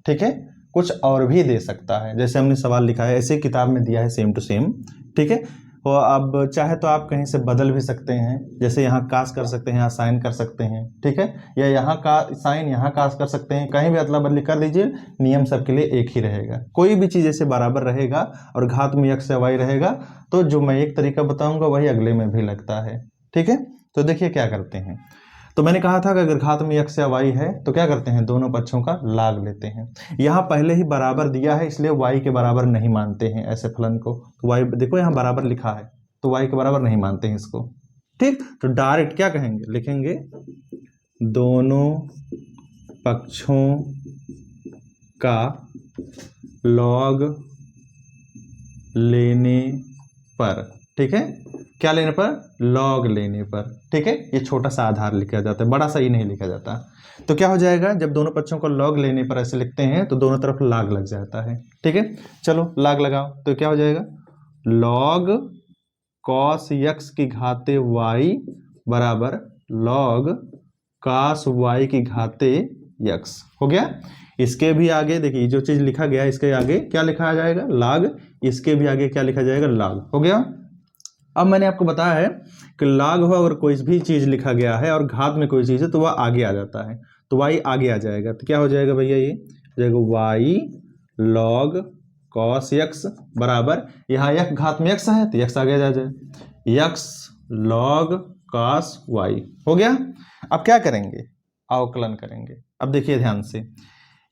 ठीक है, कुछ और भी दे सकता है। जैसे हमने सवाल लिखा है ऐसे किताब में दिया है सेम टू सेम, ठीक है। तो अब चाहे तो आप कहीं से बदल भी सकते हैं, जैसे यहाँ कास कर सकते हैं, यहाँ साइन कर सकते हैं, ठीक है, या यहाँ का साइन यहाँ कास कर सकते हैं, कहीं भी अदला बदली कर दीजिए, नियम सबके लिए एक ही रहेगा। कोई भी चीज़ ऐसे बराबर रहेगा और घात में x या y रहेगा तो जो मैं एक तरीका बताऊंगा वही अगले में भी लगता है, ठीक है। तो देखिए क्या करते हैं, तो मैंने कहा था कि अगर घात में x या y है तो क्या करते हैं दोनों पक्षों का लाग लेते हैं। यहाँ पहले ही बराबर दिया है इसलिए y के बराबर नहीं मानते हैं ऐसे फलन को, तो y देखो यहाँ बराबर लिखा है तो y के बराबर नहीं मानते हैं इसको, ठीक। तो डायरेक्ट क्या कहेंगे, लिखेंगे दोनों पक्षों का लॉग लेने पर, ठीक है, क्या लेने पर, लॉग लेने पर, ठीक है। ये छोटा सा आधार लिखा जाता है, बड़ा सा ही नहीं लिखा जाता। तो क्या हो जाएगा, जब दोनों पक्षों को लॉग लेने पर ऐसे लिखते हैं तो दोनों तरफ लॉग लग जाता है, ठीक है। चलो लॉग लगाओ, तो क्या हो जाएगा, लॉग कॉस यक्स की घाते वाई बराबर लॉग कॉस वाई की घाते यक्स। हो गया। इसके भी आगे देखिए जो चीज लिखा गया इसके आगे क्या लिखा जाएगा, लॉग, इसके भी आगे क्या लिखा जाएगा, लॉग। हो गया। अब मैंने आपको बताया है कि लॉग हो अगर कोई भी चीज लिखा गया है और घात में कोई चीज है तो वह आगे आ जाता है, तो वाई आगे आ जाएगा। तो क्या हो जाएगा भैया, ये हो जाएगा वाई लॉग कॉस यक्स बराबर, यहाँ यक्स घात में यक्स है तो यक्स आगे जा जाए, यक्स लॉग कॉस वाई। हो गया। अब क्या करेंगे, अवकलन करेंगे। अब देखिए ध्यान से,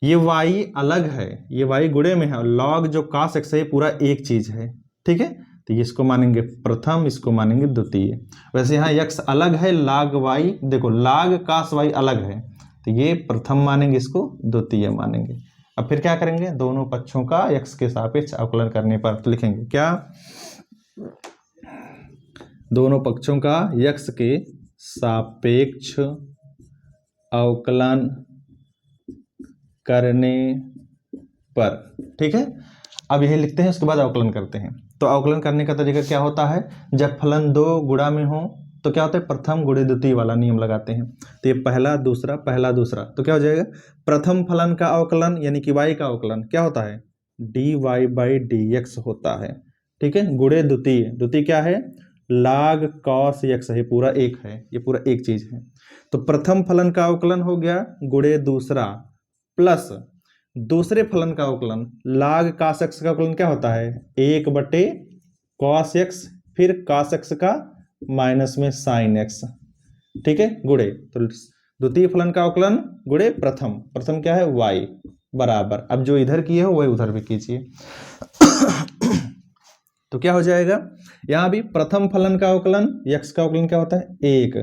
ये वाई अलग है, ये वाई गुणे में है, लॉग जो कॉस एक्स है पूरा एक चीज है, ठीक है। तो इसको मानेंगे प्रथम, इसको मानेंगे द्वितीय। वैसे यहाँ यक्स अलग है, लॉग वाई, देखो लॉग कॉस वाई अलग है, तो ये प्रथम मानेंगे, इसको द्वितीय मानेंगे। अब फिर क्या करेंगे, दोनों पक्षों का यक्स के सापेक्ष अवकलन करने पर तो लिखेंगे क्या, दोनों पक्षों का यक्स के सापेक्ष अवकलन करने पर, ठीक है। अब यही लिखते हैं, उसके बाद अवकलन करते हैं। तो अवकलन करने का तरीका क्या होता है, जब फलन दो गुणा में हो तो क्या होता है, प्रथम गुणे द्वितीय वाला नियम लगाते हैं। तो ये पहला दूसरा पहला दूसरा, तो क्या हो जाएगा, प्रथम फलन का अवकलन यानी कि y का अवकलन क्या होता है, dy/dx होता है, ठीक है। गुणे द्वितीय, द्वितीय क्या है, log cos x है, पूरा एक है, ये पूरा एक चीज है। तो प्रथम फलन का अवकलन हो गया गुणे दूसरा प्लस दूसरे फलन का अवकलन log cos x का अवकलन क्या होता है, 1/cos x, फिर cos x का माइनस में sin x, ठीक है, गुणे। तो द्वितीय फलन का अवकलन गुणे प्रथम, प्रथम क्या है y बराबर, अब जो इधर किए हो वही उधर भी कीजिए। तो क्या हो जाएगा, यहां भी प्रथम फलन का अवकलन x का अवकलन क्या होता है, 1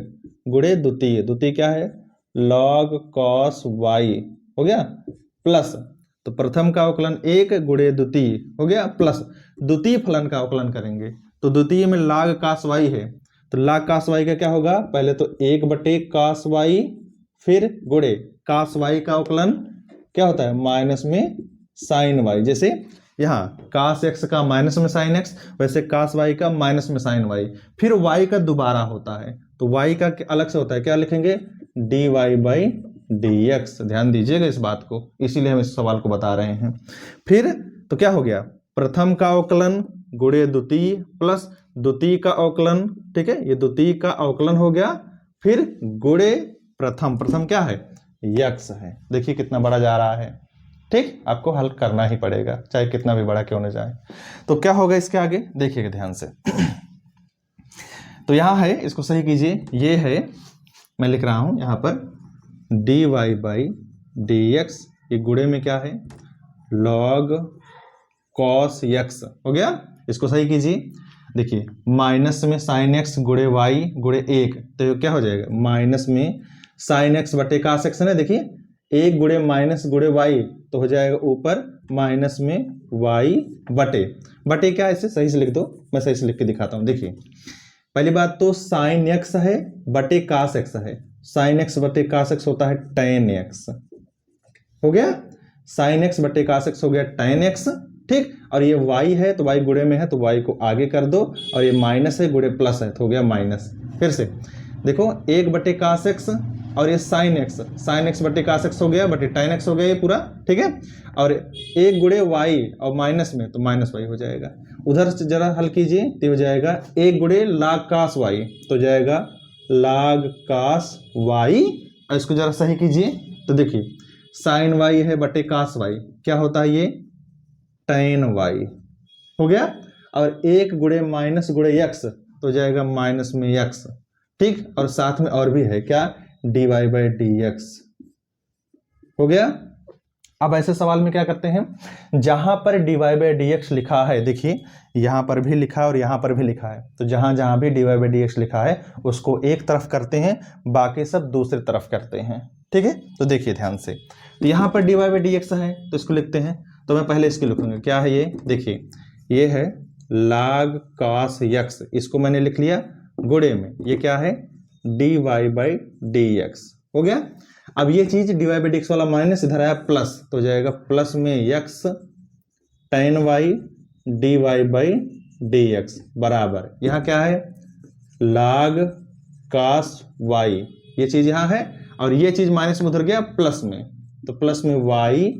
गुणे द्वितीय, द्वितीय क्या है log cos y, हो गया, प्लस, तो प्रथम का अवकलन 1 गुणे द्वितीय हो गया, प्लस द्वितीय फलन का अवकलन करेंगे तो द्वितीय में log cos y है, तो log cos y का क्या होगा, पहले तो 1/cos y, फिर गुणे cos y का अवकलन क्या होता है, माइनस में sin y। जैसे यहाँ cos x का माइनस में sin x, वैसे cos y का माइनस में sin y, फिर y का दोबारा होता है, तो y का अलग से होता है, क्या लिखेंगे, dy/dx। ध्यान दीजिएगा इस बात को, इसीलिए हम इस सवाल को बता रहे हैं। फिर तो क्या हो गया, प्रथम का अवकलन गुणे द्वितीय प्लस द्वितीय का अवकलन, ठीक है, ये द्वितीय का अवकलन हो गया, फिर गुणे प्रथम, प्रथम क्या है, यक्स है। देखिए कितना बड़ा जा रहा है, ठीक, आपको हल करना ही पड़ेगा चाहे कितना भी बड़ा क्यों न जाए। तो क्या होगा इसके आगे, देखिएगा ध्यान से। तो यहाँ है, इसको सही कीजिए, ये है, मैं लिख रहा हूं यहाँ पर dy/dx, ये गुणे में क्या है, log cos x, हो गया। इसको सही कीजिए, देखिए माइनस में sin x गुणे y गुणे 1, तो क्या हो जाएगा, माइनस में sin x बटे cos x है ना, देखिए 1 गुणे माइनस गुणे y, तो हो जाएगा ऊपर माइनस में y बटे, बटे क्या है, इसे सही से लिख दो, मैं सही से लिख के दिखाता हूँ। देखिए पहली बात तो sin x है बटे cos x है, sin x बटे cos x होता है tan x, हो गया, sin x बटे cos x हो गया tan x, ठीक। और ये y है तो y गुणे में है तो y को आगे कर दो, और ये माइनस है गुणे प्लस है तो हो गया माइनस। फिर से देखो 1/cos x और ये sin x बटे cos x हो गया बटे tan x हो गया ये पूरा, ठीक है। और 1 गुणे y और माइनस में तो माइनस y हो जाएगा। उधर से जरा हल कीजिए तो हो जाएगा 1 गुणे log cos y, तो जाएगा log cos y, और इसको जरा सही कीजिए तो देखिए sin y है बटे cos y, क्या होता है ये tan y, हो गया। और 1 गुणे माइनस गुणे x तो जाएगा माइनस में x, ठीक। और साथ में और भी है क्या, dy/dx, हो गया। अब ऐसे सवाल में क्या करते हैं, जहां पर dy बाई डी एक्स लिखा है, देखिए यहां पर भी लिखा है और यहां पर भी लिखा है, तो जहां जहां भी dy बाई डी एक्स लिखा है उसको एक तरफ करते हैं, बाकी सब दूसरी तरफ करते हैं। ठीक है, तो देखिए ध्यान से, तो यहां पर dy बाई डी एक्स है तो इसको लिखते हैं, तो मैं पहले इसकी लिखूंगा, क्या है ये, देखिए ये है log cos x, इसको मैंने लिख लिया गुणे में, ये क्या है dy बाई डी एक्स हो गया। अब ये चीज dy बाई डी एक्स वाला माइनस इधर आया प्लस, तो जाएगा प्लस में x tan y dy by d x बराबर, यहाँ क्या है log cos y, ये चीज यहाँ है और ये चीज माइनस में उधर गया प्लस में, तो प्लस में y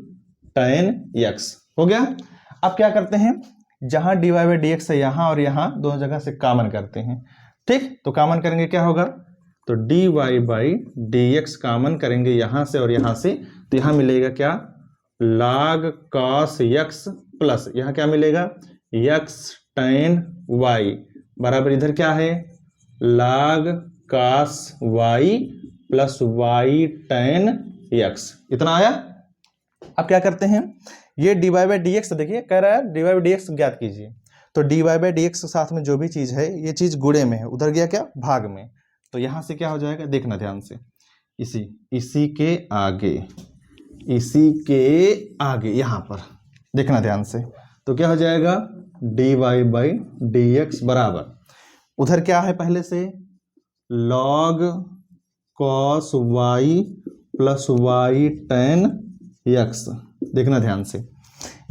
tan x हो गया। अब क्या करते हैं, जहां dy बाई डी एक्स है यहां और यहां दोनों जगह से कॉमन करते हैं। ठीक, तो कॉमन करेंगे क्या होगा, तो dy by d x common करेंगे यहां से और यहां से, तो यहां मिलेगा क्या log cos x प्लस यहां क्या मिलेगा x tan y बराबर इधर क्या है log cos y plus y tan x, इतना आया। अब क्या करते हैं, ये dy बाई डी एक्स देखिए कह रहा है dy बाई डी एक्स ज्ञात कीजिए, तो dy बाई डी एक्स के साथ में जो भी चीज है ये चीज गुणे में है, उधर गया क्या भाग में, तो यहां से क्या हो जाएगा, देखना ध्यान से, इसी के आगे यहां पर देखना ध्यान से, तो क्या हो जाएगा dy बाई डी एक्स बराबर उधर क्या है पहले से log cos y plus y tan x, देखना ध्यान से,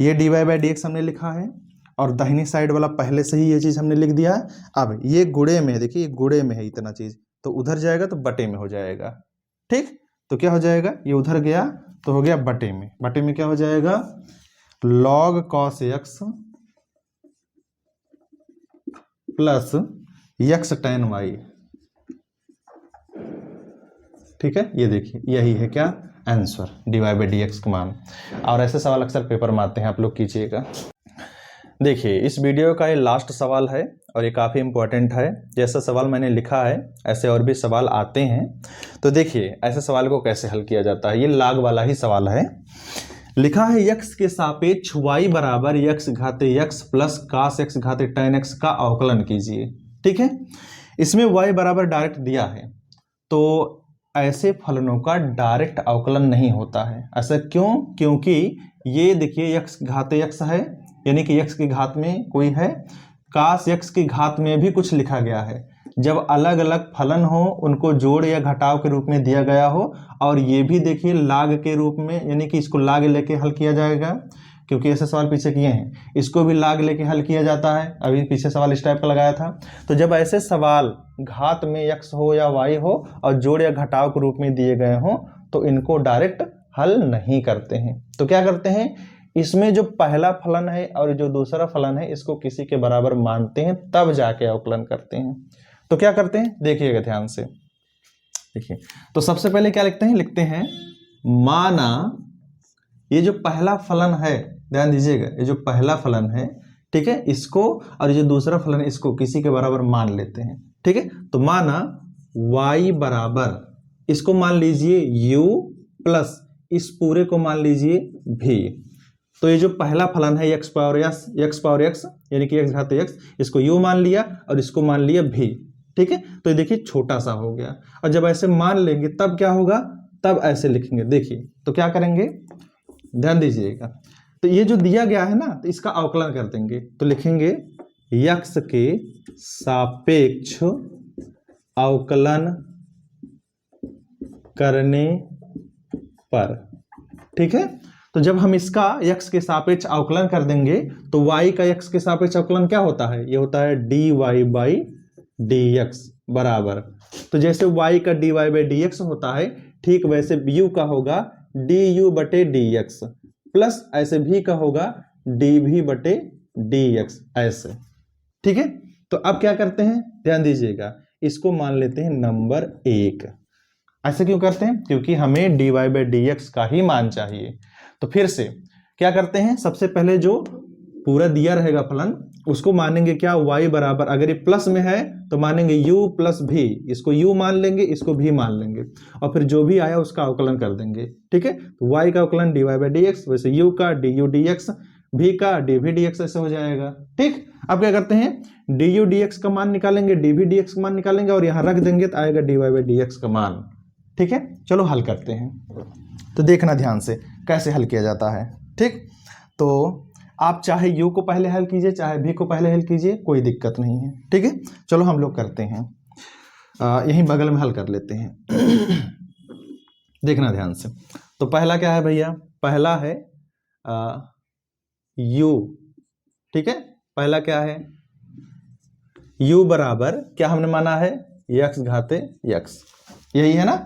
ये dy बाई डी एक्स हमने लिखा है और दाहिनी साइड वाला पहले से ही ये चीज हमने लिख दिया है। अब ये गुणे में है, देखिए गुणे में है इतना चीज, तो उधर जाएगा तो बटे में हो जाएगा। ठीक, तो क्या हो जाएगा, ये उधर गया तो हो गया बटे में, बटे में क्या हो जाएगा log cos x plus x tan y। ठीक है, ये देखिए यही है क्या answer dy by d x का मान। और ऐसे सवाल अक्सर पेपर में आते हैं, आप लोग कीजिएगा। देखिए इस वीडियो का ये लास्ट सवाल है और ये काफ़ी इंपॉर्टेंट है, जैसा सवाल मैंने लिखा है ऐसे और भी सवाल आते हैं, तो देखिए ऐसे सवाल को कैसे हल किया जाता है। ये log वाला ही सवाल है, लिखा है x के सापेक्ष y बराबर x घाते x plus cos x घाते tan x का अवकलन कीजिए। ठीक है, इसमें y बराबर डायरेक्ट दिया है, तो ऐसे फलनों का डायरेक्ट अवकलन नहीं होता है। ऐसा क्यों, क्योंकि ये देखिए x घाते x है, यानी कि x की घात में कोई है, cos x की घात में भी कुछ लिखा गया है। जब अलग अलग फलन हो उनको जोड़ या घटाव के रूप में दिया गया हो, और ये भी देखिए log के रूप में, यानी कि इसको log लेके हल किया जाएगा, क्योंकि ऐसे सवाल पीछे किए हैं, इसको भी log लेके हल किया जाता है, अभी पीछे सवाल इस टाइप का लगाया था। तो जब ऐसे सवाल घात में x हो या y हो और जोड़ या घटाव के रूप में दिए गए हो, तो इनको डायरेक्ट हल नहीं करते हैं। तो क्या करते हैं, इसमें जो पहला फलन है और जो दूसरा फलन है इसको किसी के बराबर मानते हैं, तब जाके अवकलन करते हैं। तो क्या करते हैं, देखिएगा ध्यान से, देखिए तो सबसे पहले क्या लिखते हैं, लिखते हैं माना, ये जो पहला फलन है ध्यान दीजिएगा, ये जो पहला फलन है, ठीक है, इसको और ये जो दूसरा फलन है इसको किसी के बराबर मान लेते हैं। ठीक है, तो माना y बराबर, इसको मान लीजिए u प्लस इस पूरे को मान लीजिए v। तो ये जो पहला फलन है x पावर x यानी कि x घाते x, इसको u मान लिया और इसको मान लिया v। ठीक है, तो ये देखिए छोटा सा हो गया, और जब ऐसे मान लेंगे तब क्या होगा, तब ऐसे लिखेंगे। देखिए तो क्या करेंगे, ध्यान दीजिएगा, तो ये जो दिया गया है ना, तो इसका अवकलन कर देंगे, तो लिखेंगे x के सापेक्ष अवकलन करने पर। ठीक है, तो जब हम इसका x के सापेक्ष अवकलन कर देंगे तो y का x के सापेक्ष अवकलन क्या होता है, ये होता है dy बाई dx बराबर, तो जैसे y का dy बाई dx होता है, ठीक वैसे u का होगा du बटे dx प्लस ऐसे v का होगा dv बटे dx ऐसे। ठीक है, तो अब क्या करते हैं, ध्यान दीजिएगा, इसको मान लेते हैं नंबर 1। ऐसे क्यों करते हैं, क्योंकि हमें dy बाई dx का ही मान चाहिए। तो फिर से क्या करते हैं, सबसे पहले जो पूरा दिया रहेगा फलन उसको मानेंगे क्या, y बराबर, अगर ये प्लस में है तो मानेंगे u प्लस भी, इसको u मान लेंगे, इसको भी मान लेंगे, और फिर जो भी आया उसका अवकलन कर देंगे। ठीक है, तो y का अवकलन dy बाई डी एक्स, वैसे u का du dx, v का dv dx ऐसे हो जाएगा। ठीक, अब क्या करते हैं, du dx का मान निकालेंगे, dv dx का मान निकालेंगे और यहां रख देंगे तो आएगा dy बाई dx का मान। ठीक है, चलो हल करते हैं। तो देखना ध्यान से कैसे हल किया जाता है। ठीक, तो आप चाहे u को पहले हल कीजिए, चाहे v को पहले हल कीजिए, कोई दिक्कत नहीं है। ठीक है, चलो हम लोग करते हैं, यहीं बगल में हल कर लेते हैं। देखना ध्यान से। तो पहला क्या है भैया, पहला है u। ठीक है, पहला क्या है, u बराबर क्या हमने माना है, x घाते x, यही है ना,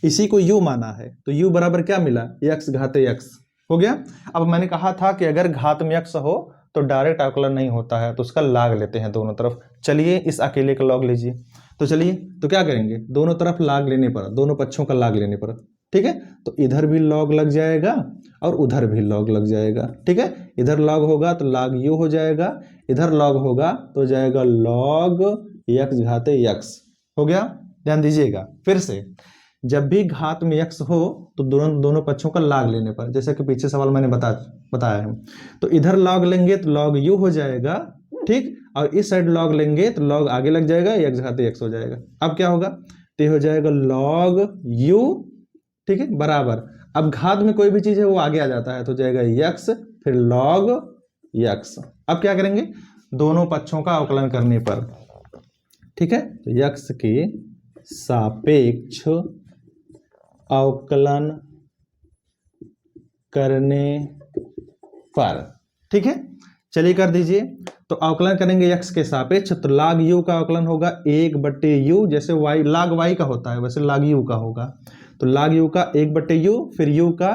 इसी को u माना है, तो u बराबर क्या मिला, x घाते x हो गया। अब मैंने कहा था कि अगर घात में x हो तो डायरेक्ट अवकलन नहीं होता है, तो उसका लाग लेते हैं दोनों तरफ। चलिए इस अकेले का लॉग लीजिए, तो चलिए तो क्या करेंगे, दोनों तरफ लाग लेने पर, दोनों पक्षों का लाग लेने पर। ठीक है, तो इधर भी लॉग लग जाएगा और उधर भी लॉग लग जाएगा। ठीक है, इधर लॉग होगा तो log u हो जाएगा, इधर लॉग होगा तो हो जाएगा log x घाते x हो गया। ध्यान दीजिएगा, फिर से जब भी घात में x हो तो दोनों पक्षों का log लेने पर, जैसे कि पीछे सवाल मैंने बताया है, तो इधर log लेंगे तो log u हो जाएगा। ठीक, और इस साइड log लेंगे तो log आगे लग जाएगा, x घाते x हो जाएगा। अब क्या होगा, तो ये हो जाएगा log u। ठीक है, बराबर, अब घात में कोई भी चीज है वो आगे आ जाता है, तो जाएगा x, फिर log x। अब क्या करेंगे, दोनों पक्षों का अवकलन करने पर। ठीक है, तो x के सापेक्ष अवकलन करने पर। ठीक है, चलिए कर दीजिए। तो अवकलन करेंगे x के सापेक्ष, तो log u का अवकलन होगा 1/u, जैसे y log y का होता है वैसे log u का होगा, तो log u का 1/u, फिर u का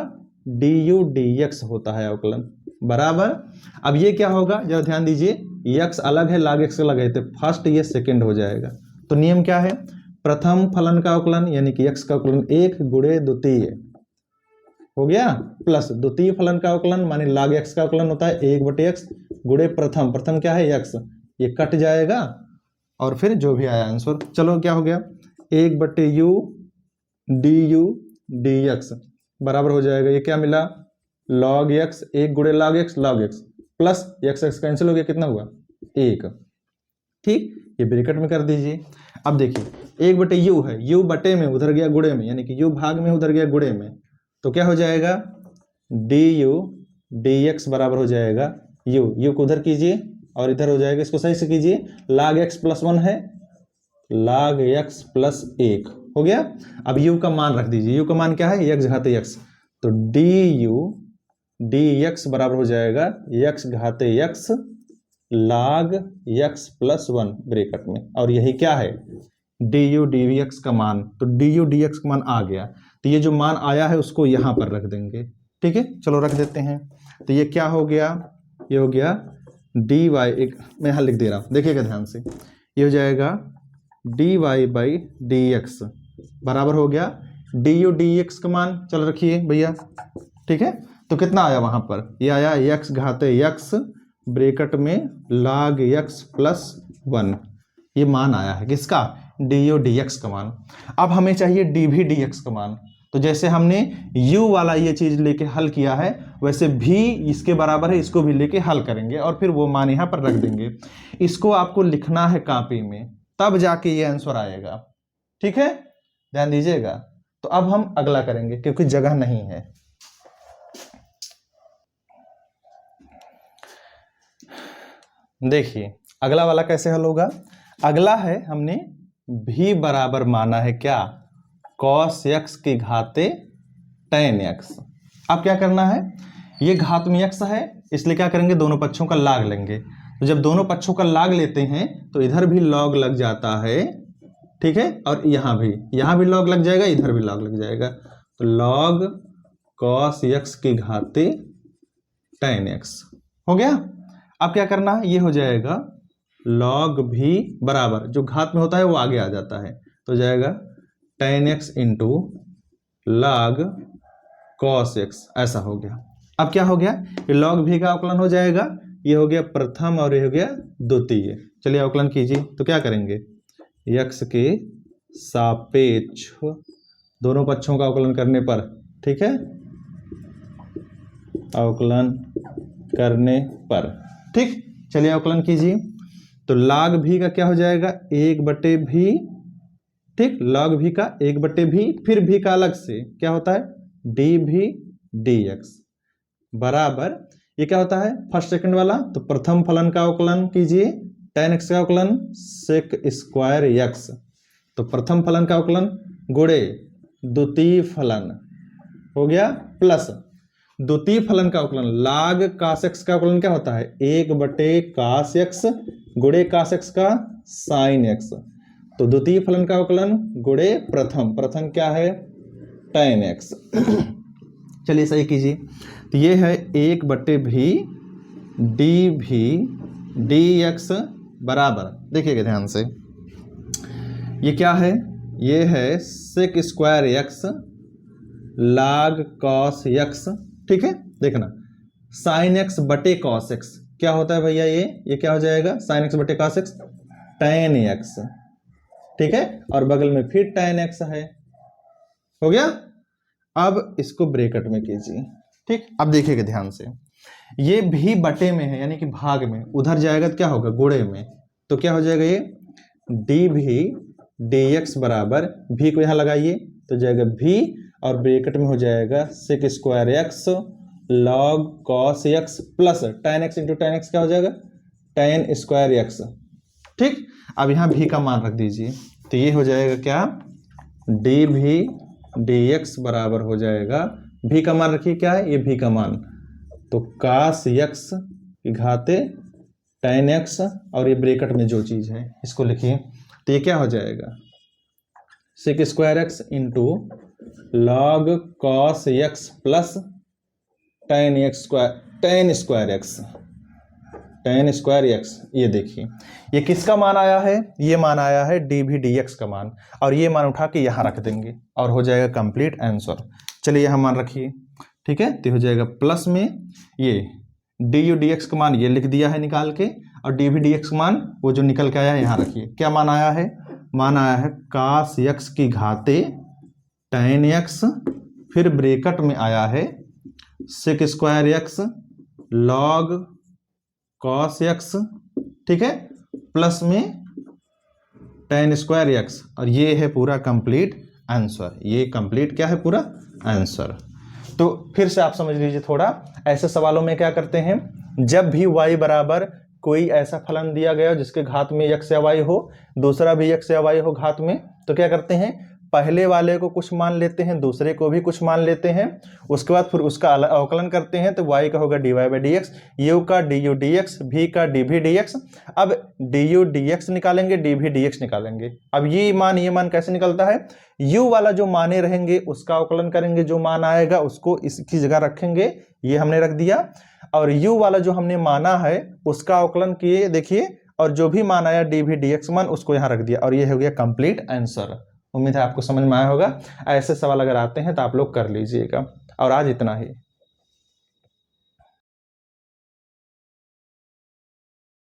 du dx होता है अवकलन, बराबर। अब ये क्या होगा, जरा ध्यान दीजिए, x अलग है, log x अलग है, तो फर्स्ट ये सेकंड हो जाएगा। तो नियम क्या है, प्रथम फलन का अवकलन यानी कि x का अवकलन 1 गुणे द्वितीय हो गया, प्लस द्वितीय फलन का अवकलन माने log x का अवकलन होता है 1/x गुणे प्रथम, प्रथम क्या है x, ये कट जाएगा और फिर जो भी आया आंसर। चलो क्या हो गया, 1/u du dx बराबर हो जाएगा, ये क्या मिला, log x, 1 गुणे log x plus x cancel हो गया, कितना हुआ 1। ठीक, ये ब्रैकेट में कर दीजिए। अब देखिए 1/u है, u बटे में उधर गया गुणे में, यानी कि u भाग में उधर गया गुणे में, तो क्या हो जाएगा du dx बराबर हो जाएगा u को उधर कीजिए और इधर हो जाएगा, इसको सही से कीजिए, log x प्लस 1 है, log x प्लस 1 हो गया। अब u का मान रख दीजिए, u का मान क्या है, x घाते x, तो du dx बराबर हो जाएगा x घाते x log x plus 1 bracket में, और यही क्या है du dx का मान, तो du dx का मान आ गया, तो ये जो मान आया है उसको यहां पर रख देंगे। ठीक है, चलो रख देते हैं। तो ये क्या हो गया, ये हो गया dy, एक मैं यहाँ लिख दे रहा हूं, देखिएगा ध्यान से, ये हो जाएगा dy बाई dx बराबर हो गया du dx का मान, चलो रखिए भैया। ठीक है, तो कितना आया वहां पर, ये आया x घाते x ब्रैकेट में log x प्लस 1, ये मान आया है किसका, du dx का मान। अब हमें चाहिए dv dx का मान, तो जैसे हमने u वाला ये चीज लेके हल किया है वैसे भी इसके बराबर है, इसको भी लेके हल करेंगे और फिर वो मान यहां पर रख देंगे। इसको आपको लिखना है कॉपी में, तब जाके ये आंसर आएगा। ठीक है, ध्यान दीजिएगा। तो अब हम अगला करेंगे क्योंकि जगह नहीं है। देखिए अगला वाला कैसे हल होगा, अगला है हमने भी बराबर माना है क्या, cos x की घाते tan x। अब क्या करना है, ये घात में x है इसलिए क्या करेंगे, दोनों पक्षों का log लेंगे, तो जब दोनों पक्षों का log लेते हैं तो इधर भी log लग जाता है। ठीक है, और यहाँ भी log लग जाएगा, इधर भी log लग जाएगा, तो log cos x की घाते tan x हो गया। अब क्या करना है, ये हो जाएगा log भी बराबर, जो घात में होता है वो आगे आ जाता है, तो जाएगा tan x into log cos x, ऐसा हो गया। अब क्या हो गया, ये log भी का अवकलन हो जाएगा, ये हो गया प्रथम और ये हो गया द्वितीय। चलिए अवकलन कीजिए। तो क्या करेंगे, x के सापेक्ष दोनों पक्षों का अवकलन करने पर, ठीक है, अवकलन करने पर, ठीक। चलिए अवकलन कीजिए। तो log v का क्या हो जाएगा, 1/v, ठीक, log v का 1/v, फिर v का अलग से क्या होता है dv dx बराबर, ये क्या होता है फर्स्ट सेकंड वाला, तो प्रथम फलन का अवकलन कीजिए, tan x का अवकलन sec स्क्वायर x, तो प्रथम फलन का अवकलन गुणे द्वितीय फलन हो गया, प्लस द्वितीय फलन का अवकलन log cos x का अवकलन क्या होता है 1/cos x गुणे cos x का sin x, तो द्वितीय फलन का अवकलन गुणे प्रथम, प्रथम क्या है tan x। चलिए सही कीजिए। तो ये है 1/v dv dx बराबर, देखिएगा ध्यान से, ये क्या है, ये है sec square x log cos x, ठीक है, देखना sin x बटे cos x क्या होता है भैया, ये क्या हो जाएगा sin x बटे cos x tan x, ठीक है, और बगल में फिर tan x है, हो गया। अब इसको ब्रैकेट में कीजिए, ठीक। अब देखिएगा ध्यान से, ये भी बटे में है यानी कि भाग में, उधर जाएगा तो क्या होगा गुणे में, तो क्या हो जाएगा ये dv dx बराबर, v को यहां लगाइए तो जाएगा v और ब्रैकेट में हो जाएगा sec square x log cos x plus tan x into tan x क्या हो जाएगा tan स्क्वायर x, ठीक। अब यहाँ v का मान रख दीजिए, तो ये हो जाएगा क्या dv dx बराबर हो जाएगा, v का मान रखिए क्या है, ये v का मान, तो cos x की घाते tan x और ये ब्रैकेट में जो चीज है इसको लिखिए, तो ये क्या हो जाएगा sec square x into log cos x plus tan square x, ये देखिए ये किसका मान आया है, ये मान आया है dv dx का मान, और ये मान उठा के यहाँ रख देंगे और हो जाएगा कंप्लीट आंसर। चलिए यहाँ मान रखिए, ठीक है, तो हो जाएगा प्लस में ये du dx का मान ये लिख दिया है निकाल के, और dv dx का मान वो जो निकल के आया है यहाँ रखिए, क्या मान आया है, मान आया है cos x की घाते tan x, फिर ब्रैकेट में आया है sec square x log cos x, ठीक है, प्लस में tan स्क्वायर x, और ये है पूरा कंप्लीट आंसर, ये कंप्लीट क्या है पूरा आंसर। तो फिर से आप समझ लीजिए थोड़ा, ऐसे सवालों में क्या करते हैं, जब भी y बराबर कोई ऐसा फलन दिया गया जिसके घात में x या y हो, दूसरा भी x या y हो घात में, तो क्या करते हैं पहले वाले को कुछ मान लेते हैं, दूसरे को भी कुछ मान लेते हैं, उसके बाद फिर उसका अवकलन करते हैं, तो y का होगा dy/dx, u का du dx, v का dv dx। अब du dx निकालेंगे, dv dx निकालेंगे। अब ये मान कैसे निकलता है, u वाला जो माने रहेंगे उसका अवकलन करेंगे, जो मान आएगा उसको इसकी जगह रखेंगे, ये हमने रख दिया, और u वाला जो हमने माना है उसका अवकलन किए, देखिए, और जो भी मान आया dv dx मान उसको यहाँ रख दिया, और ये हो गया कंप्लीट आंसर। उम्मीद है आपको समझ में आया होगा। ऐसे सवाल अगर आते हैं तो आप लोग कर लीजिएगा, और आज इतना ही।